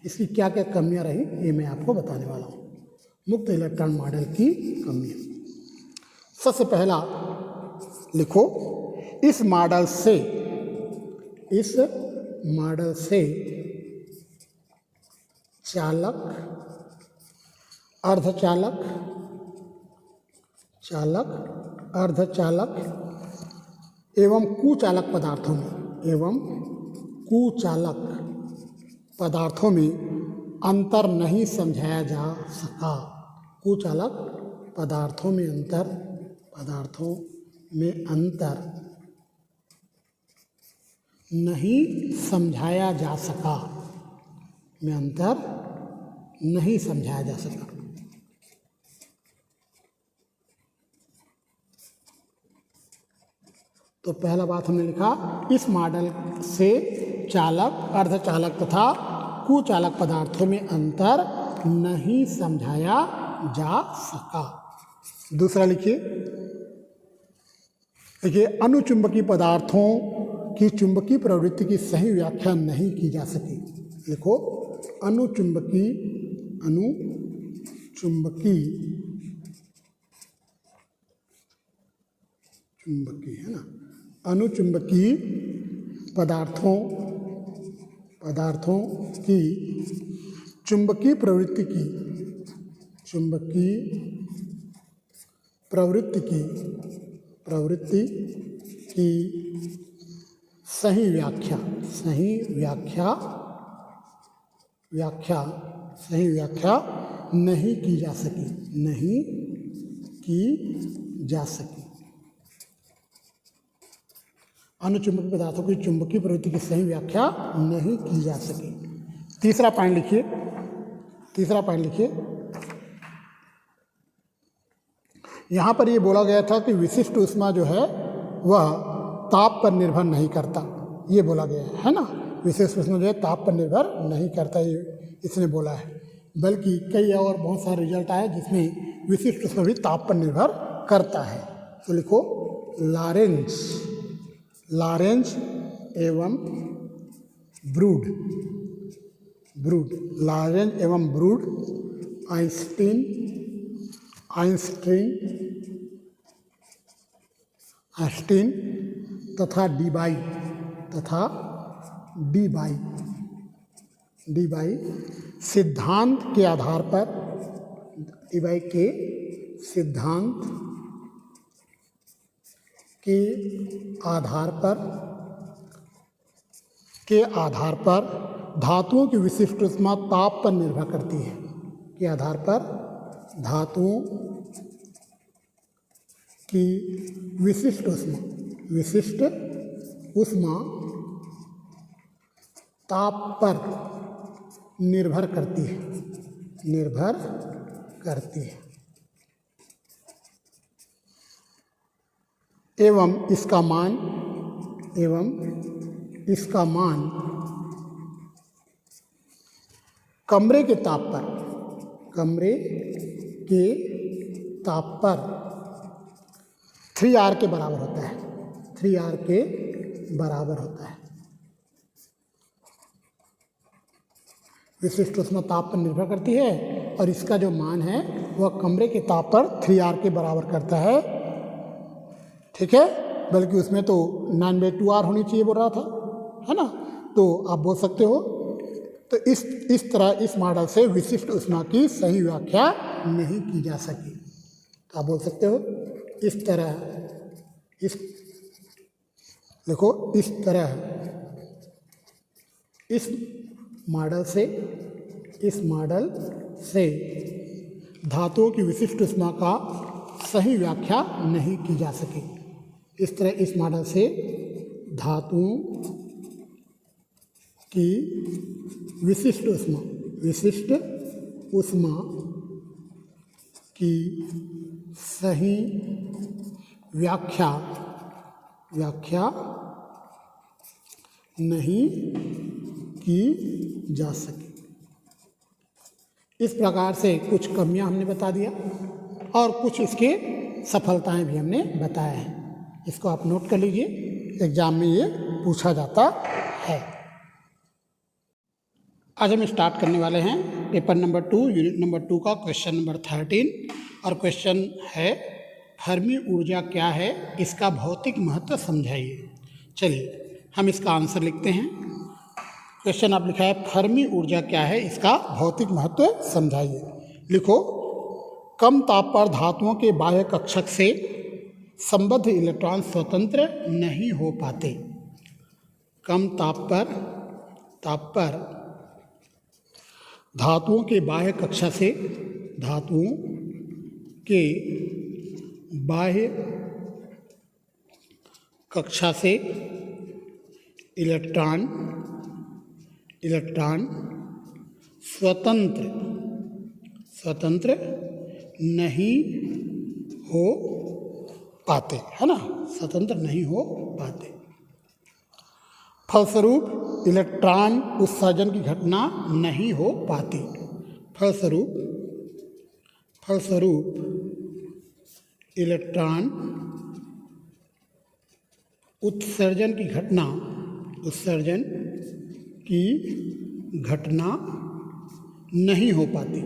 इसकी क्या क्या कमियां रही ये मैं आपको बताने वाला हूँ। मुक्त इलेक्ट्रॉन मॉडल की कमियां। सबसे पहला लिखो, इस मॉडल से चालक, अर्धचालक, अर्धचालक एवं कुचालक पदार्थों में अंतर नहीं समझाया जा सका। कुचालक पदार्थों में अंतर नहीं समझाया जा सका। तो पहला बात हमने लिखा, इस मॉडल से चालक, अर्धचालक तथा कुचालक पदार्थों में अंतर नहीं समझाया जा सका। दूसरा लिखिए, अनुचुंबकीय पदार्थों की चुंबकीय प्रवृत्ति की सही व्याख्या नहीं की जा सकी। लिखो, अनुचुंबकीय है ना, अनुचुंबकीय पदार्थों की चुंबकीय प्रवृत्ति की सही व्याख्या नहीं की जा सकी। अनुचुंबकीय पदार्थों की चुंबकीय प्रवृत्ति की सही व्याख्या नहीं की जा सकी। तीसरा पॉइंट लिखिए, यहाँ पर ये बोला गया था कि विशिष्ट ऊष्मा जो है वह ताप पर निर्भर नहीं करता, ये बोला गया है ना। विशिष्ट ऊष्मा जो है ताप पर निर्भर नहीं करता, ये इसने बोला है। बल्कि कई और बहुत सारे रिजल्ट आए जिसमें विशिष्ट ऊष्मा भी ताप पर निर्भर करता है। तो लिखो, लॉरेंज एवं ब्रूड, लॉरेंज एवं ब्रूड, आइंस्टीन तथा डीबाई सिद्धांत के आधार पर, डीबाई के सिद्धांत के आधार पर धातुओं की विशिष्ट ऊष्मा ताप पर निर्भर करती है। के आधार पर धातुओं की विशिष्ट ऊष्मा ताप पर निर्भर करती है। एवं इसका मान कमरे के ताप पर 3R के बराबर होता है। 3R के बराबर होता है। विशिष्ट ऊष्मा ताप पर निर्भर करती है और इसका जो मान है वह कमरे के ताप पर 3R के बराबर करता है। ठीक है, बल्कि उसमें तो 9/2R होनी चाहिए बोल रहा था, है ना। तो आप बोल सकते हो, तो इस तरह इस मॉडल से विशिष्ट ऊष्मा की सही व्याख्या नहीं की जा सकी। तो आप बोल सकते हो, इस तरह इस मॉडल से धातुओं की विशिष्ट ऊष्मा का सही व्याख्या नहीं की जा सकी। इस तरह इस मॉडल से धातुओं की विशिष्ट ऊष्मा की सही व्याख्या नहीं की जा सकी। इस प्रकार से कुछ कमियां हमने बता दिया और कुछ इसके सफलताएं भी हमने बताया है। इसको आप नोट कर लीजिए, एग्जाम में ये पूछा जाता है। आज हम स्टार्ट करने वाले हैं पेपर नंबर 2 यूनिट नंबर 2 का क्वेश्चन नंबर 13 और क्वेश्चन है फर्मी ऊर्जा क्या है, इसका भौतिक महत्व समझाइए। चलिए हम इसका आंसर लिखते हैं। क्वेश्चन आप लिखा है फर्मी ऊर्जा क्या है, इसका भौतिक महत्व समझाइए। लिखो, कम ताप पर धातुओं के बाह्य कक्षक से संबद्ध इलेक्ट्रॉन स्वतंत्र नहीं हो पाते। कम ताप पर धातुओं के बाह्य कक्षा से इलेक्ट्रॉन स्वतंत्र नहीं हो पाते, है ना, स्वतंत्र नहीं हो पाते। फलस्वरूप इलेक्ट्रॉन उत्सर्जन की घटना नहीं हो पाती। फलस्वरूप इलेक्ट्रॉन उत्सर्जन की घटना नहीं हो पाती।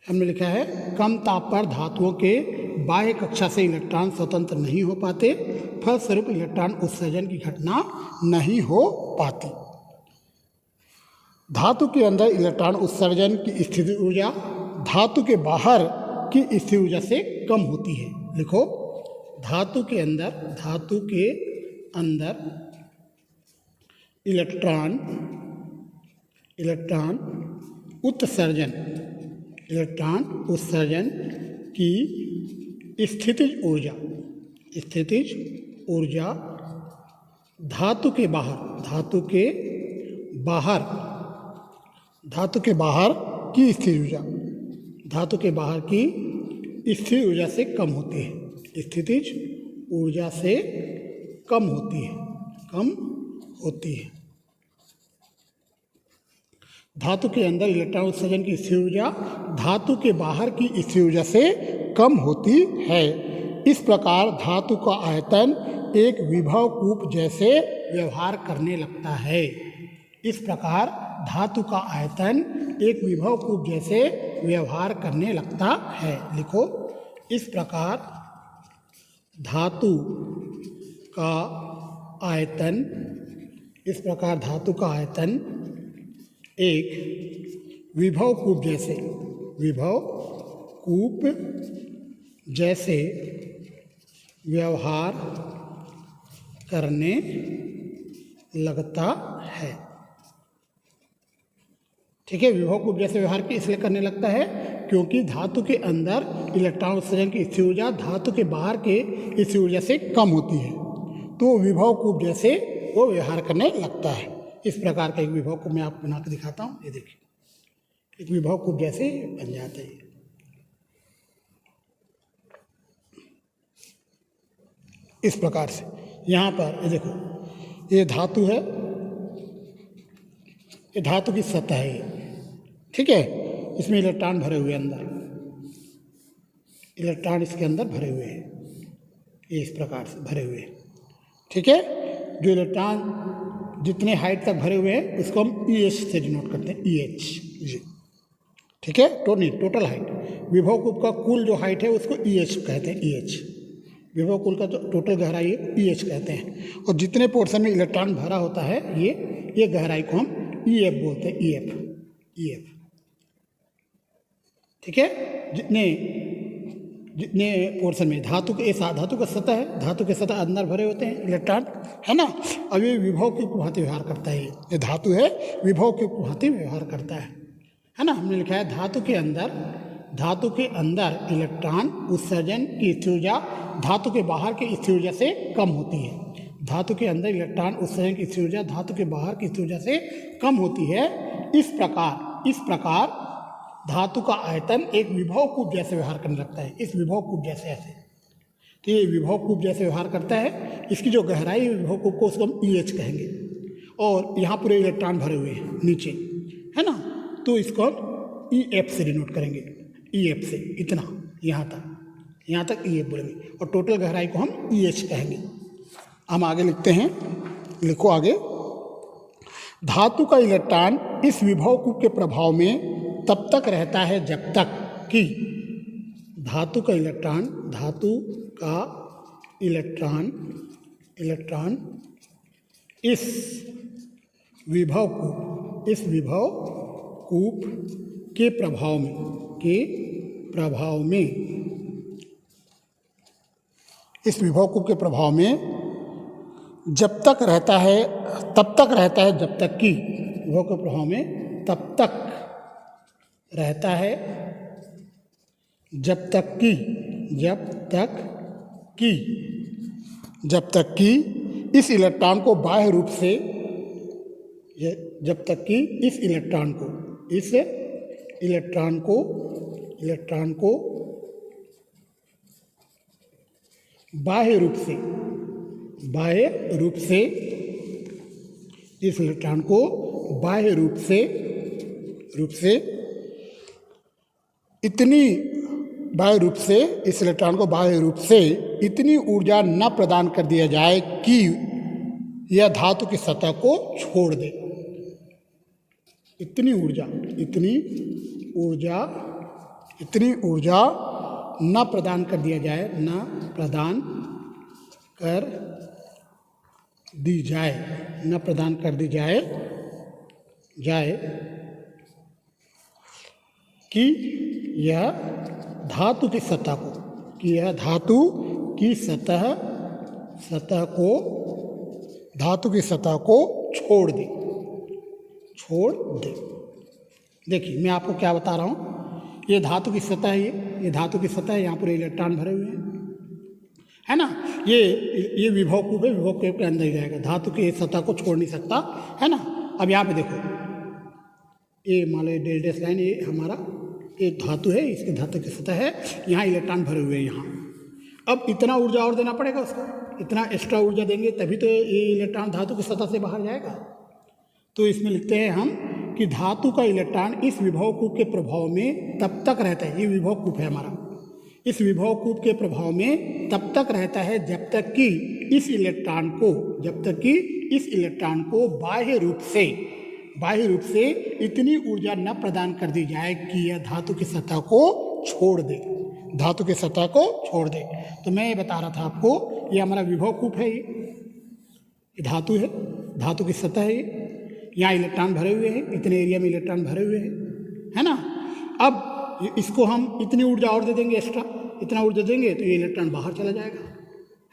हमने लिखा है कम ताप पर धातुओं के बाह्य कक्षा से इलेक्ट्रॉन स्वतंत्र नहीं हो पाते, फलस्वरूप इलेक्ट्रॉन उत्सर्जन की घटना नहीं हो पाती। धातु के अंदर इलेक्ट्रॉन उत्सर्जन की स्थिति ऊर्जा धातु के बाहर की स्थिति ऊर्जा से कम होती है। लिखो, धातु के अंदर इलेक्ट्रॉन उत्सर्जन की स्थितिज ऊर्जा धातु के बाहर की स्थितिज ऊर्जा से कम होती है। स्थितिज ऊर्जा से कम होती है। धातु के अंदर इलेक्ट्रॉन उत्सर्जन की स्थितिज ऊर्जा धातु के बाहर की स्थितिज ऊर्जा से कम होती है। इस प्रकार धातु का आयतन एक विभव कूप जैसे व्यवहार करने लगता है। इस प्रकार धातु का आयतन एक विभव कूप जैसे व्यवहार करने लगता है। लिखो, इस प्रकार धातु का आयतन एक विभव कूप जैसे व्यवहार करने लगता है। ठीक है, विभव कूप जैसे व्यवहार की इसलिए करने लगता है क्योंकि धातु के अंदर इलेक्ट्रॉन उत्सर्जन की स्थितिज ऊर्जा धातु के बाहर के स्थितिज ऊर्जा से कम होती है, तो विभव कूप जैसे वो व्यवहार करने लगता है। इस प्रकार का एक विभव कूप मैं आपको बना के दिखाता हूँ। ये देखिए, एक विभव कूप जैसे बन जाता है। इस प्रकार से यहाँ पर ये देखो, ये धातु है, ये धातु की सतह है। ठीक है, इसमें इलेक्ट्रॉन भरे हुए अंदर, इलेक्ट्रॉन इसके अंदर भरे हुए हैं, ये इस प्रकार से भरे हुए हैं। ठीक है, जो इलेक्ट्रॉन जितने हाइट तक भरे हुए हैं उसको हम EH से डिनोट करते हैं, EH जी। ठीक है, टोटल हाइट, विभव कूप का कुल जो हाइट है उसको EH कहते हैं, EH। विभव कूप का जो टोटल गहराई है EH कहते हैं, और जितने पोर्शन में इलेक्ट्रॉन भरा होता है ये गहराई को हम EF बोलते हैं, EF। ठीक है, जितने पोर्शन में धातु का सतह है, धातु के सतह अंदर भरे होते हैं इलेक्ट्रॉन, है ना। अब ये विभव की भांति व्यवहार करता है। ये धातु है, विभव की भांति व्यवहार करता है ना। हमने लिखा है धातु के अंदर इलेक्ट्रॉन उत्सर्जन की स्थितिज ऊर्जा धातु के बाहर की स्थितिज ऊर्जा से कम होती है। धातु के अंदर इलेक्ट्रॉन उत्सर्जन की स्थितिज ऊर्जा धातु के बाहर की स्थितिज ऊर्जा से कम होती है। इस प्रकार धातु का आयतन एक विभव कूप जैसे व्यवहार करने लगता है। इस विभव कूप जैसे ऐसे, तो ये विभव कूप जैसे व्यवहार करता है। इसकी जो गहराई है विभव कूप को उसको हम EH कहेंगे, और यहाँ पूरे इलेक्ट्रॉन भरे हुए हैं नीचे, है ना, तो इसको हम EF से डिनोट करेंगे, EF से इतना यहाँ तक EF बोलेंगे, और टोटल गहराई को हम EH कहेंगे। हम आगे लिखते हैं, लिखो आगे, धातु का इलेक्ट्रॉन इस विभव कूप के प्रभाव में तब तक रहता है जब तक कि धातु का इलेक्ट्रॉन इस विभव कूप के प्रभाव में जब तक रहता है, तब तक रहता है जब तक कि विभव के प्रभाव में तब तक रहता है जब तक कि इस इलेक्ट्रॉन को बाह्य रूप से, जब तक कि इस इलेक्ट्रॉन को बाह्य रूप से इस इलेक्ट्रॉन को बाह्य रूप से इस इलेक्ट्रॉन को बाह्य रूप से इतनी ऊर्जा न प्रदान कर दिया जाए कि यह धातु की सतह को छोड़ दे। इतनी ऊर्जा न प्रदान कर दिया जाए, न प्रदान कर दी जाए कि यह धातु की सतह को छोड़ दे। देखिए मैं आपको क्या बता रहा हूँ, ये धातु की सतह है, ये धातु की सतह है, यहाँ पर इलेक्ट्रॉन भरे हुए हैं, है ना। ये विभव कूप है, विभव कूप के अंदर ही जाएगा, धातु की सतह को छोड़ नहीं सकता, है ना। अब यहाँ पे देखो, ये मान लो डेल्टा लाइन, ये हमारा ये धातु है, इसकी धातु की सतह है, यहाँ इलेक्ट्रॉन भरे हुए हैं यहाँ। अब इतना ऊर्जा और देना पड़ेगा उसको, इतना एक्स्ट्रा ऊर्जा देंगे तभी तो ये इलेक्ट्रॉन धातु की सतह से बाहर जाएगा। तो इसमें लिखते हैं हम कि धातु का इलेक्ट्रॉन इस विभव कूप के प्रभाव में तब तक रहता है, ये विभव कूप है हमारा, इस विभव कूप के प्रभाव में तब तक रहता है जब तक कि इस इलेक्ट्रॉन को बाह्य रूप से इतनी ऊर्जा न प्रदान कर दी जाए कि यह धातु की सतह को छोड़ दे। तो मैं ये बता रहा था आपको, ये हमारा विभव कूप है, ये धातु है, धातु की सतह है, यहाँ इलेक्ट्रॉन भरे हुए हैं, इतने एरिया में इलेक्ट्रॉन भरे हुए हैं, है ना। अब इसको हम इतनी ऊर्जा और दे देंगे, एक्स्ट्रा इतना ऊर्जा देंगे तो ये इलेक्ट्रॉन बाहर चला जाएगा,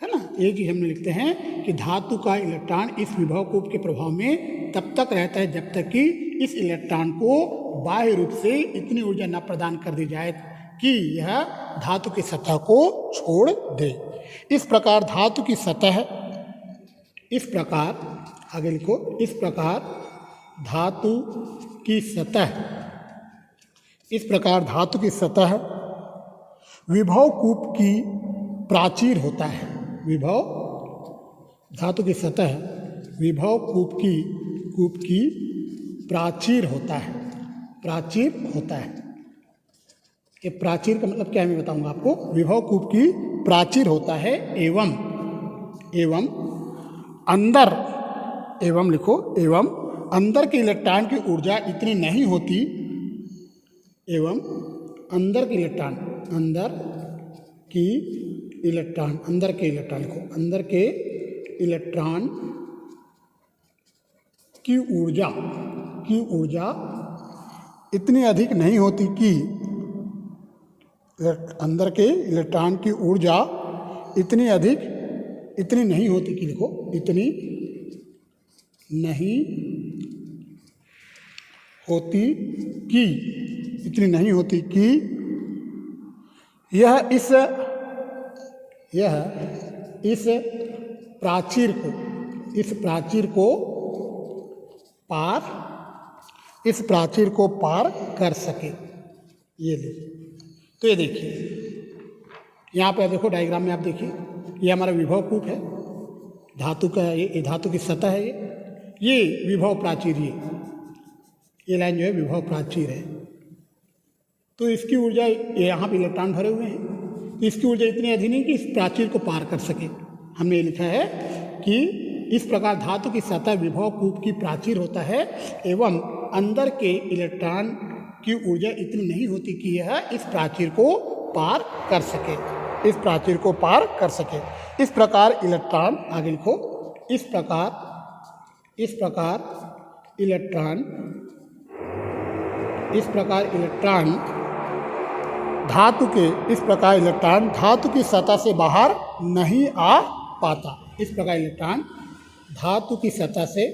है ना। ये चीज़ हमने लिखते हैं कि धातु का इलेक्ट्रॉन इस विभव कूप के प्रभाव में तब तक रहता है जब तक कि इस इलेक्ट्रॉन को बाह्य रूप से इतनी ऊर्जा न प्रदान कर दी जाए कि यह धातु की सतह को छोड़ दे। इस प्रकार धातु की सतह, आगे लिखो, इस प्रकार धातु की सतह विभव कूप की प्राचीर होता है। धातु की सतह विभव कूप की प्राचीर होता है। ये प्राचीर का मतलब क्या है मैं बताऊंगा आपको। विभव कूप की प्राचीर होता है एवं अंदर, एवं लिखो, एवं अंदर के इलेक्ट्रॉन की ऊर्जा इतनी नहीं होती, एवं अंदर के इलेक्ट्रॉन लिखो, अंदर के इलेक्ट्रॉन की ऊर्जा इतनी अधिक नहीं होती कि अंदर के इलेक्ट्रॉन की ऊर्जा इतनी नहीं होती कि लिखो, इतनी नहीं होती कि यह इस प्राचीर को पार कर सके। ये ले, तो ये देखिए यहाँ पर देखो डायग्राम में आप देखिए, ये हमारा विभव कूप है, धातु का, ये धातु की सतह है, ये विभव प्राचीर, ये लाइन जो है विभव प्राचीर है। तो इसकी ऊर्जा, यहाँ पे इलेक्ट्रॉन भरे हुए हैं, तो इसकी ऊर्जा इतनी अधिक नहीं कि इस प्राचीर को पार कर सके। हमने ये लिखा है कि इस प्रकार धातु की सतह विभव कूप की प्राचीर होता है एवं अंदर के इलेक्ट्रॉन की ऊर्जा इतनी नहीं होती कि यह इस प्राचीर को पार कर सके, इस प्रकार इलेक्ट्रॉन, आगे लिखो, इस प्रकार इलेक्ट्रॉन धातु की सतह से बाहर नहीं आ पाता। इस प्रकार इलेक्ट्रॉन धातु की सतह से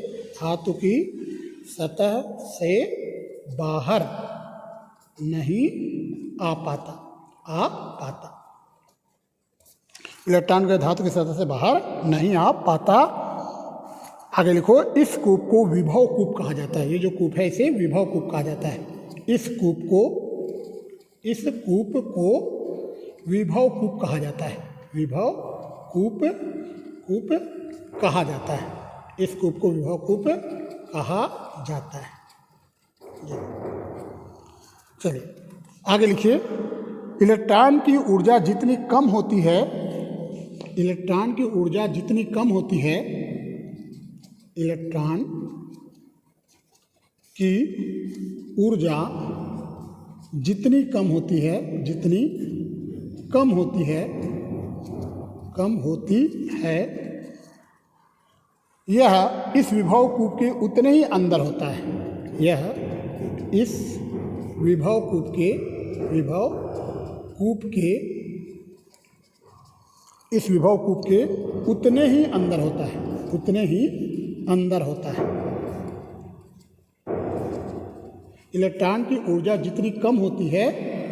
बाहर नहीं आ पाता। इलेक्ट्रॉन के धातु की सतह से बाहर नहीं आ पाता। आगे लिखो, इस कूप को विभव कूप कहा जाता है। ये जो कूप है इसे विभव कूप कहा जाता है। इस कूप को विभव कूप कहा जाता है। विभव कूप कूप कहा जाता है। इस कूप को विभव कूप कहा जाता है। चलिए आगे लिखिए। इलेक्ट्रॉन की ऊर्जा जितनी कम होती है, इलेक्ट्रॉन की ऊर्जा जितनी कम होती है, इलेक्ट्रॉन की ऊर्जा जितनी कम होती है, जितनी कम होती है, कम होती है, यह इस विभव कूप के उतने ही अंदर होता है। यह इस विभव कूप के इस विभव कूप के उतने ही अंदर होता है, उतने ही अंदर होता है। इलेक्ट्रॉन की ऊर्जा जितनी कम होती है,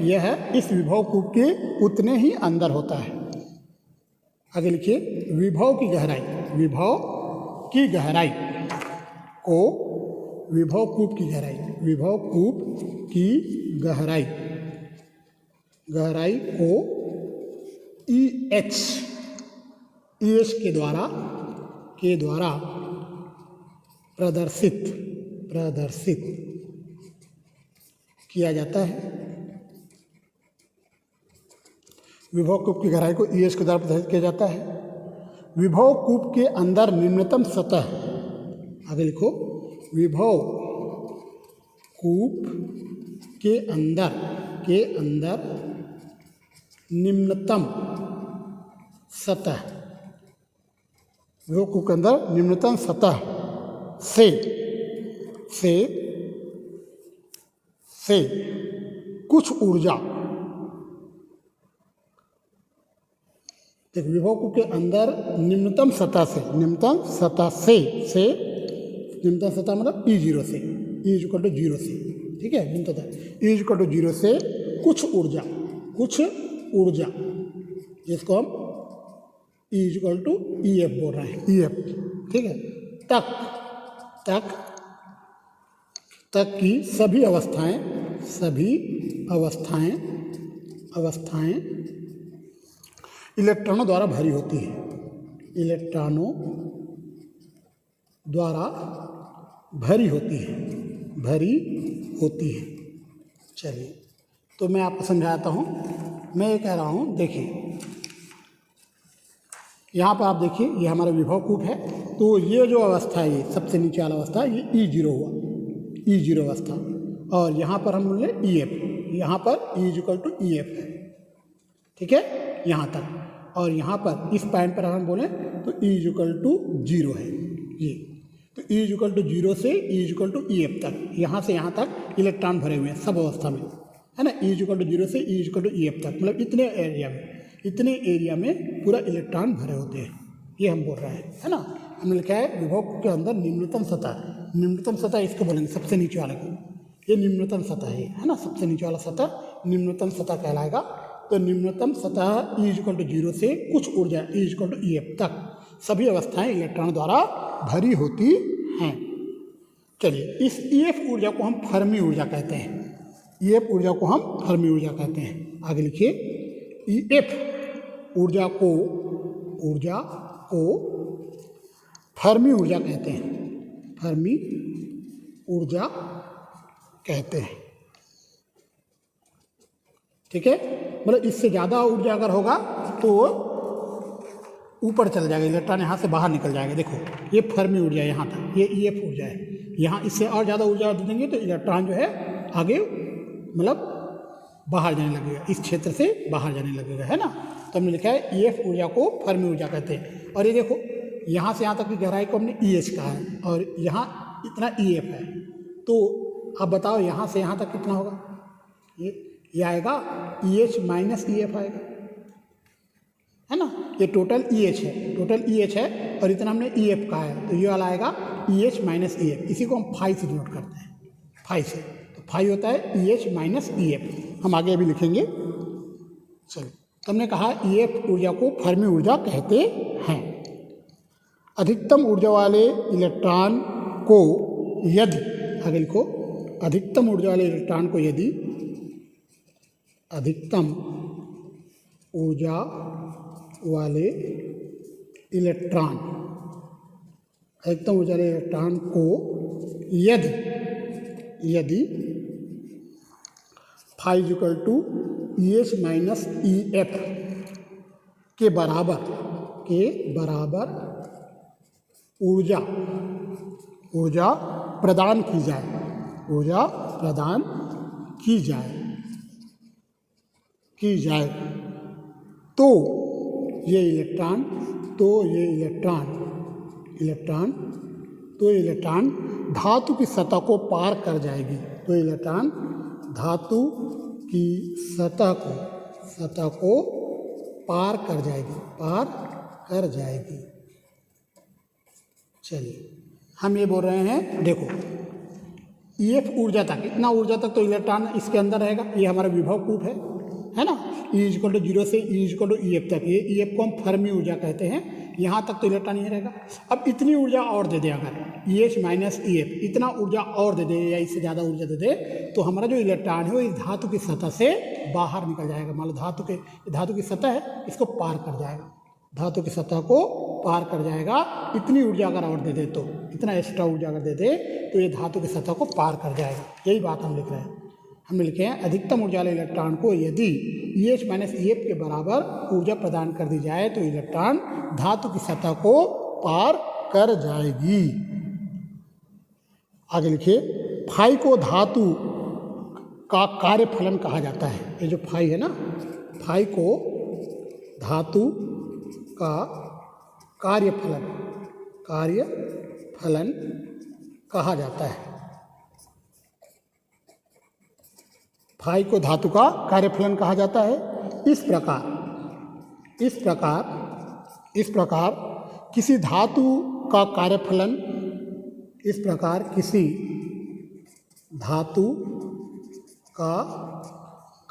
यह इस विभव कूप के उतने ही अंदर होता है। आगे लिखिए। विभव की गहराई, विभव की गहराई को, विभव कूप की गहराई, विभव कूप की गहराई, गहराई को EH के द्वारा प्रदर्शित किया जाता है। विभव कूप की गहराई को EH के द्वारा प्रदर्शित किया जाता है। विभव कूप के अंदर निम्नतम सतह, आगे लिखो। विभव कूप के अंदर निम्नतम सतह, विभव कूप के अंदर निम्नतम सतह से कुछ ऊर्जा, एक विभव कूप के अंदर निम्नतम सतह से, निम्नतम सतह मतलब E0 से, E=0 से, ठीक है। निम्नतम E=0 से कुछ ऊर्जा, जिसको हम E=EF बोल रहे हैं, EF, ठीक है। तक की सभी अवस्थाएं इलेक्ट्रॉनों द्वारा भरी होती है, इलेक्ट्रॉनों द्वारा भरी होती है। चलिए तो मैं आपको समझाता हूँ। मैं ये कह रहा हूँ, देखिए यहाँ पर आप देखिए, ये हमारा विभव कूप है। तो ये जो अवस्था है, ये सबसे नीचे वाला अवस्था, ये E0 हुआ, E0 अवस्था। और यहाँ पर हम बोले EF, यहाँ पर E=EF है, ठीक है, यहाँ तक। और यहाँ पर इस पॉइंट पर हम बोलें तो E=0 है ये। तो E=0 से E=EF तक, यहाँ से यहाँ तक इलेक्ट्रॉन भरे हुए हैं सब अवस्था में, है ना। E=0 से E=EF तक, मतलब इतने एरिया में पूरा इलेक्ट्रॉन भरे होते हैं, ये हम बोल रहे हैं, है ना। हमने लिखा है विभव के अंदर निम्नतम सतह इसको बोलेंगे, सबसे नीचे वाले को। ये निम्नतम सतह है ना, सबसे नीचे वाला सतह निम्नतम सतह कहलाएगा। तो निम्नतम सतह E=0 से कुछ ऊर्जा E=EF तक सभी अवस्थाएं इलेक्ट्रॉन द्वारा भरी होती हैं। चलिए, इस EF ऊर्जा को हम फर्मी ऊर्जा कहते हैं। EF ऊर्जा को हम फर्मी ऊर्जा कहते हैं। आगे लिखिए। EF ऊर्जा को फर्मी ऊर्जा कहते हैं, फर्मी ऊर्जा कहते हैं, ठीक है। मतलब इससे ज़्यादा ऊर्जा अगर होगा तो ऊपर चल जाएगा, इलेक्ट्रॉन यहाँ से बाहर निकल जाएगा। देखो ये फर्मी ऊर्जा है, यहाँ तक ये EF ऊर्जा है। यहाँ इससे और ज़्यादा ऊर्जा देंगे तो इलेक्ट्रॉन जो है आगे मतलब बाहर जाने लगेगा, इस क्षेत्र से बाहर जाने लगेगा, है ना। तो हमने लिखा है EF ऊर्जा को फर्मी ऊर्जा कहते हैं। और ये देखो यहाँ से यहाँ तक की गहराई को हमने EH कहा है, और यहाँ इतना EF है। तो अब बताओ यहाँ से यहाँ तक कितना होगा? ये आएगा EH - EF आएगा, है ना। ये टोटल EH है, और इतना हमने EF कहा है, तो ये वाला आएगा EH - EF। इसी को हम फाई से डिनोट करते हैं, फाई से। तो फाई होता है EH - EF। हम आगे अभी लिखेंगे। चलिए, तो हमने कहा EF ऊर्जा को फर्मी ऊर्जा कहते हैं। अधिकतम ऊर्जा वाले इलेक्ट्रॉन को यदि, आगे लिखो, अधिकतम ऊर्जा वाले इलेक्ट्रॉन को यदि अधिकतम ऊर्जा वाले इलेक्ट्रॉन, अधिकतम ऊर्जा वाले इलेक्ट्रॉन को यदि phi equal to EH minus EF के बराबर ऊर्जा प्रदान की जाए तो ये इलेक्ट्रॉन धातु की सतह को पार कर जाएगी। तो इलेक्ट्रॉन धातु की सतह को पार कर जाएगी। चलिए हम ये बोल रहे हैं, देखो EF ऊर्जा तक, इतना ऊर्जा तक तो इलेक्ट्रॉन इसके अंदर रहेगा। ये हमारा विभव कूप है ना, E=0 से E=EF तक। ये EF को हम फर्मी ऊर्जा कहते हैं। यहाँ तक तो इलेक्ट्रॉन ही रहेगा। अब इतनी ऊर्जा और दे दे, अगर EH माइनस EF इतना ऊर्जा और दे दे या इससे ज़्यादा ऊर्जा दे दे, तो हमारा जो इलेक्ट्रॉन है वो इस धातु की सतह से बाहर निकल जाएगा। मान लो धातु की सतह है, इसको पार कर जाएगा, धातु की सतह को पार कर जाएगा। इतनी ऊर्जा अगर और दे दे, तो इतना एक्स्ट्रा ऊर्जा अगर दे दे तो ये धातु की सतह को पार कर जाएगा। यही बात हम लिख रहे हैं। हम लिखे हैं अधिकतम ऊर्जा वाले इलेक्ट्रॉन को यदि EH माइनस EF के बराबर ऊर्जा प्रदान कर दी जाए तो इलेक्ट्रॉन धातु की सतह को पार कर जाएगी। आगे लिखिए, फाई को धातु का कार्यफलन कहा जाता है। ये जो फाई है ना, फाई को धातु का कार्यफलन कहा जाता है। फाई को धातु का कार्यफलन कहा जाता है। इस प्रकार किसी धातु का कार्यफलन, इस प्रकार किसी धातु का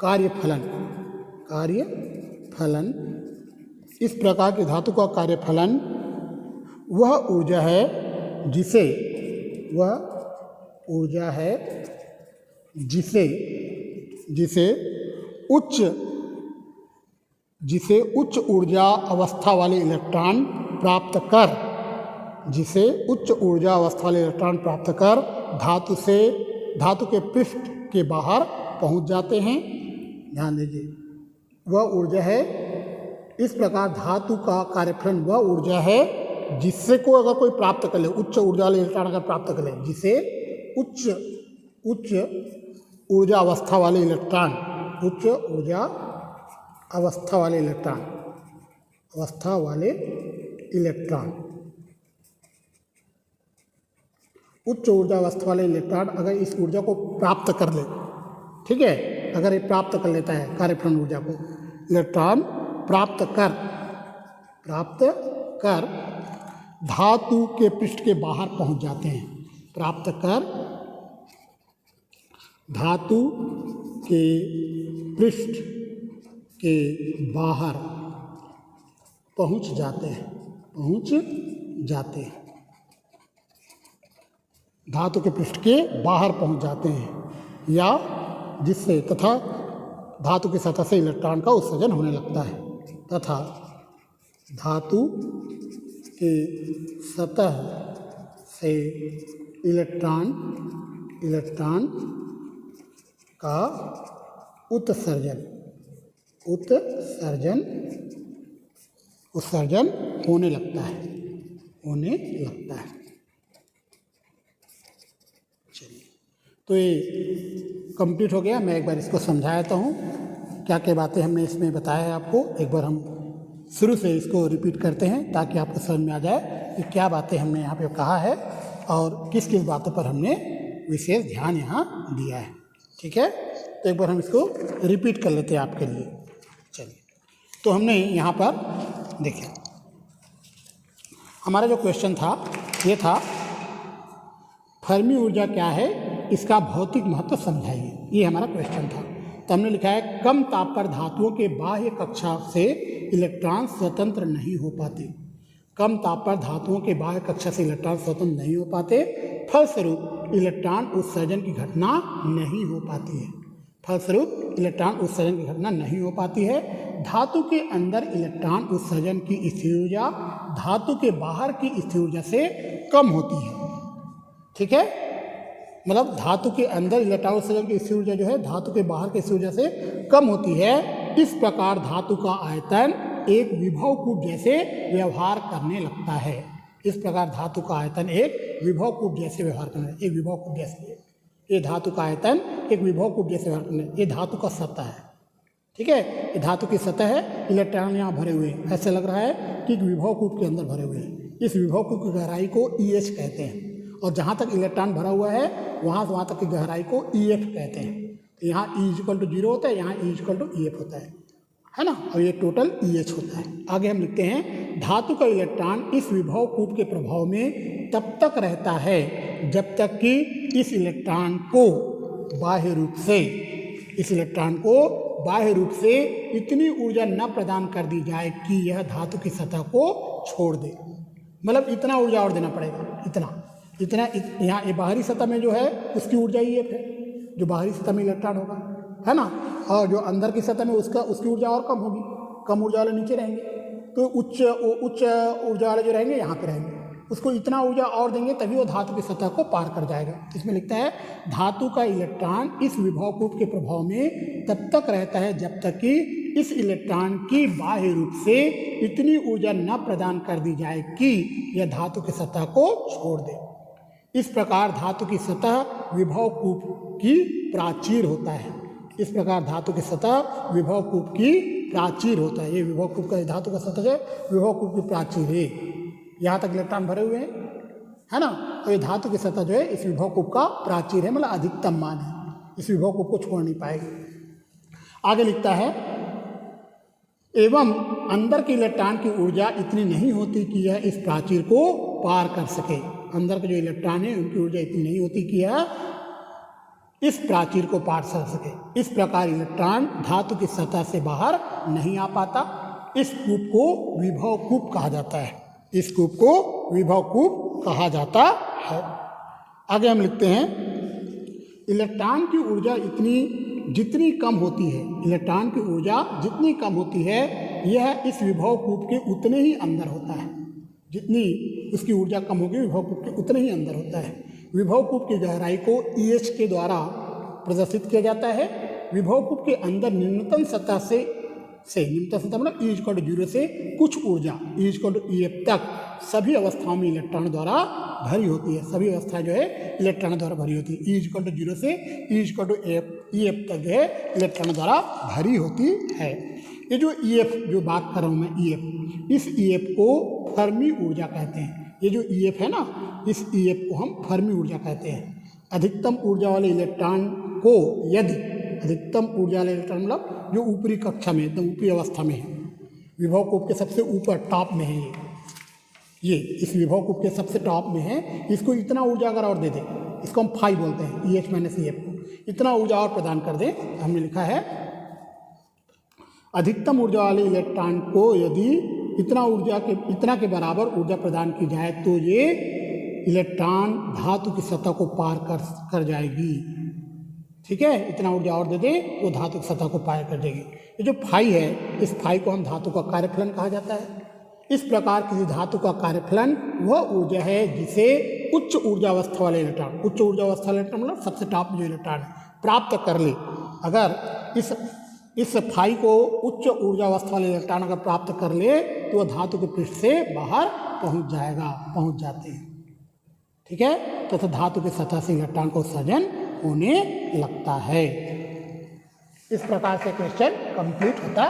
कार्यफलन, इस प्रकार की धातु का कार्यफलन वह ऊर्जा है जिसे उच्च ऊर्जा अवस्था वाले इलेक्ट्रॉन प्राप्त कर धातु के पृष्ठ के बाहर पहुंच जाते हैं। ध्यान दीजिए, वह ऊर्जा है, इस प्रकार धातु का कार्यफलन वह ऊर्जा है जिससे को अगर कोई प्राप्त कर ले, उच्च ऊर्जा वाले इलेक्ट्रॉन अगर प्राप्त कर ले, जिसे उच्च ऊर्जा अवस्था वाले इलेक्ट्रॉन, उच्च ऊर्जा अवस्था वाले इलेक्ट्रॉन अगर इस ऊर्जा को प्राप्त कर ले, ठीक है, अगर ये प्राप्त कर लेता है कार्यफलन ऊर्जा को, इलेक्ट्रॉन प्राप्त कर धातु के पृष्ठ के बाहर पहुंच जाते हैं। प्राप्त कर धातु के पृष्ठ के बाहर पहुंच जाते हैं, धातु के पृष्ठ के बाहर पहुंच जाते हैं, या जिससे तथा धातु की सतह से इलेक्ट्रॉन का उत्सर्जन होने लगता है, तथा धातु के सतह से इलेक्ट्रॉन का उत्सर्जन होने लगता है। चलिए, तो ये कंप्लीट हो गया। मैं एक बार इसको समझा देता हूँ, क्या क्या बातें हमने इसमें बताया है आपको। एक बार हम शुरू से इसको रिपीट करते हैं ताकि आपको समझ में आ जाए कि क्या बातें हमने यहाँ पे कहा है और किस किस बातों पर हमने विशेष ध्यान यहाँ दिया है। ठीक है, तो एक बार हम इसको रिपीट कर लेते हैं आपके लिए। चलिए, तो हमने यहाँ पर देखिए, हमारा जो क्वेश्चन था ये था फर्मी ऊर्जा क्या है, इसका भौतिक महत्व समझाइए। ये हमारा क्वेश्चन था। तो हमने लिखा है कम ताप पर धातुओं के बाह्य कक्षा से इलेक्ट्रॉन स्वतंत्र नहीं हो पाते। कम ताप पर धातुओं के बाह्य कक्षा से इलेक्ट्रॉन स्वतंत्र नहीं हो पाते, फलस्वरूप इलेक्ट्रॉन उत्सर्जन की घटना नहीं हो पाती है। फलस्वरूप इलेक्ट्रॉन उत्सर्जन की घटना नहीं हो पाती है। धातु के अंदर इलेक्ट्रॉन उत्सर्जन की स्थिर ऊर्जा धातु के बाहर की स्थिर ऊर्जा से कम होती है। ठीक है, मतलब धातु के अंदर इलेक्ट्रॉन उत्सर्जन की स्थिर ऊर्जा जो है धातु के बाहर की स्थिर ऊर्जा से कम होती है। इस प्रकार धातु का आयतन एक विभव कूप जैसे व्यवहार करने लगता है। इस प्रकार धातु का आयतन एक विभव कूप जैसे व्यवहार करने, एक विभव कूप जैसे, ये धातु का आयतन एक विभव कूप जैसे व्यवहार करने, ये धातु का सतह है। ठीक है, ये धातु की सतह है, इलेक्ट्रॉन यहाँ भरे हुए हैं। ऐसे लग रहा है कि एक विभव कूप के अंदर भरे हुए हैं। इस विभव कूप की गहराई को EH कहते हैं और जहाँ तक इलेक्ट्रॉन भरा हुआ है वहाँ तक की गहराई को EF कहते हैं। तो यहाँ E=0 होता है, यहाँ E=EF होता है ना, और ये टोटल EH होता है। आगे हम लिखते हैं धातु का इलेक्ट्रॉन इस विभव कूप के प्रभाव में तब तक रहता है जब तक कि इस इलेक्ट्रॉन को बाह्य रूप से इतनी ऊर्जा न प्रदान कर दी जाए कि यह धातु की सतह को छोड़ दे। मतलब इतना ऊर्जा और देना पड़ेगा, इतना यहाँ ये बाहरी सतह में जो है उसकी ऊर्जा EF है, जो बाहरी सतह में इलेक्ट्रॉन होगा, है ना, और जो अंदर की सतह में उसकी ऊर्जा और कम होगी, कम ऊर्जा वाले नीचे रहेंगे, तो उच्च ऊर्जा वाले जो रहेंगे यहाँ पे रहेंगे। उसको इतना ऊर्जा और देंगे तभी वो धातु की सतह को पार कर जाएगा। इसमें लिखता है धातु का इलेक्ट्रॉन इस विभव कूप के प्रभाव में तब तक रहता है जब तक कि इस इलेक्ट्रॉन की बाह्य रूप से इतनी ऊर्जा न प्रदान कर दी जाए कि यह धातु की सतह को छोड़ दे। इस प्रकार धातु की सतह विभव कूप की प्राचीर होता है। इस प्रकार धातु की सतह विभव कूप की प्राचीर होता है। ये विभव कूप का धातु का सतह है, विभव कूप की प्राचीर है। यहाँ तक इलेक्ट्रॉन भरे हुए हैं, है ना, और ये धातु की सतह जो है इस विभव कूप का प्राचीर है, मतलब अधिकतम मान है, इस विभव कूप को छोड़ नहीं पाएगी। आगे लिखता है एवं अंदर के इलेक्ट्रॉन की ऊर्जा इतनी नहीं होती कि यह इस प्राचीर को पार कर सके। अंदर के जो इलेक्ट्रॉन है उनकी ऊर्जा इतनी नहीं होती कि यह इस प्राचीर को पार कर सके। इस प्रकार इलेक्ट्रॉन धातु की सतह से बाहर नहीं आ पाता। इस कूप को विभव कूप कहा जाता है। इस कूप को विभव कूप कहा जाता है। आगे हम लिखते हैं इलेक्ट्रॉन की ऊर्जा जितनी कम होती है, इलेक्ट्रॉन की ऊर्जा जितनी कम होती है यह इस विभव कूप के उतने ही अंदर होता है। जितनी उसकी ऊर्जा कम होगी विभव कूप के उतने ही अंदर होता है। विभव कूप की गहराई को EH के द्वारा प्रदर्शित किया जाता है। विभव कूप के अंदर निम्नतम सतह से निम्नतम सतह मतलब E=0 से कुछ ऊर्जा E=EF तक सभी अवस्थाओं में इलेक्ट्रॉन द्वारा भरी होती है। सभी अवस्थाएं जो है इलेक्ट्रॉन द्वारा भरी होती है। E=0 से E=EF तक जो है इलेक्ट्रॉन द्वारा भरी होती है। ये जो EF जो बात कर रहा हूँ मैं EF, इस EF को फर्मी ऊर्जा कहते हैं। ये जो EF है ना, इस EF को हम फर्मी ऊर्जा कहते हैं। अधिकतम ऊर्जा वाले इलेक्ट्रॉन को यदि अधिकतम ऊर्जा वाले इलेक्ट्रॉन मतलब जो ऊपरी कक्षा में एकदम ऊपरी अवस्था में है, विभव कूप के सबसे ऊपर टॉप में है, ये इस विभव कूप के सबसे टॉप में है, इसको इतना ऊर्जा अगर और दे दे, इसको हम फाई बोलते हैं, EH-EF को इतना ऊर्जा और प्रदान कर दे। हमने लिखा है अधिकतम ऊर्जा वाले इलेक्ट्रॉन को यदि इतना के बराबर ऊर्जा प्रदान की जाए तो ये इलेक्ट्रॉन धातु की सतह को पार कर जाएगी। ठीक है, इतना ऊर्जा और दे दे तो धातु की सतह को पार कर जाएगी। ये जो फाई है, इस फाई को हम धातु का कार्यफलन कहा जाता है। इस प्रकार किसी धातु का कार्यफलन वह ऊर्जा है जिसे उच्च ऊर्जा अवस्था वाले इलेक्ट्रॉन, उच्च ऊर्जा अवस्था वाले इलेक्ट्रॉन मतलब सबसे टॉप में जो इलेक्ट्रॉन प्राप्त कर ले। अगर इस फाई को उच्च ऊर्जा अवस्था वाले इलेक्ट्रॉन अगर प्राप्त कर ले तो वह धातु के पृष्ठ से बाहर पहुंच जाते हैं। ठीक है, तथा धातु की सतह से इलेक्ट्रॉन का उत्सर्जन होने लगता है। इस प्रकार से क्वेश्चन कंप्लीट होता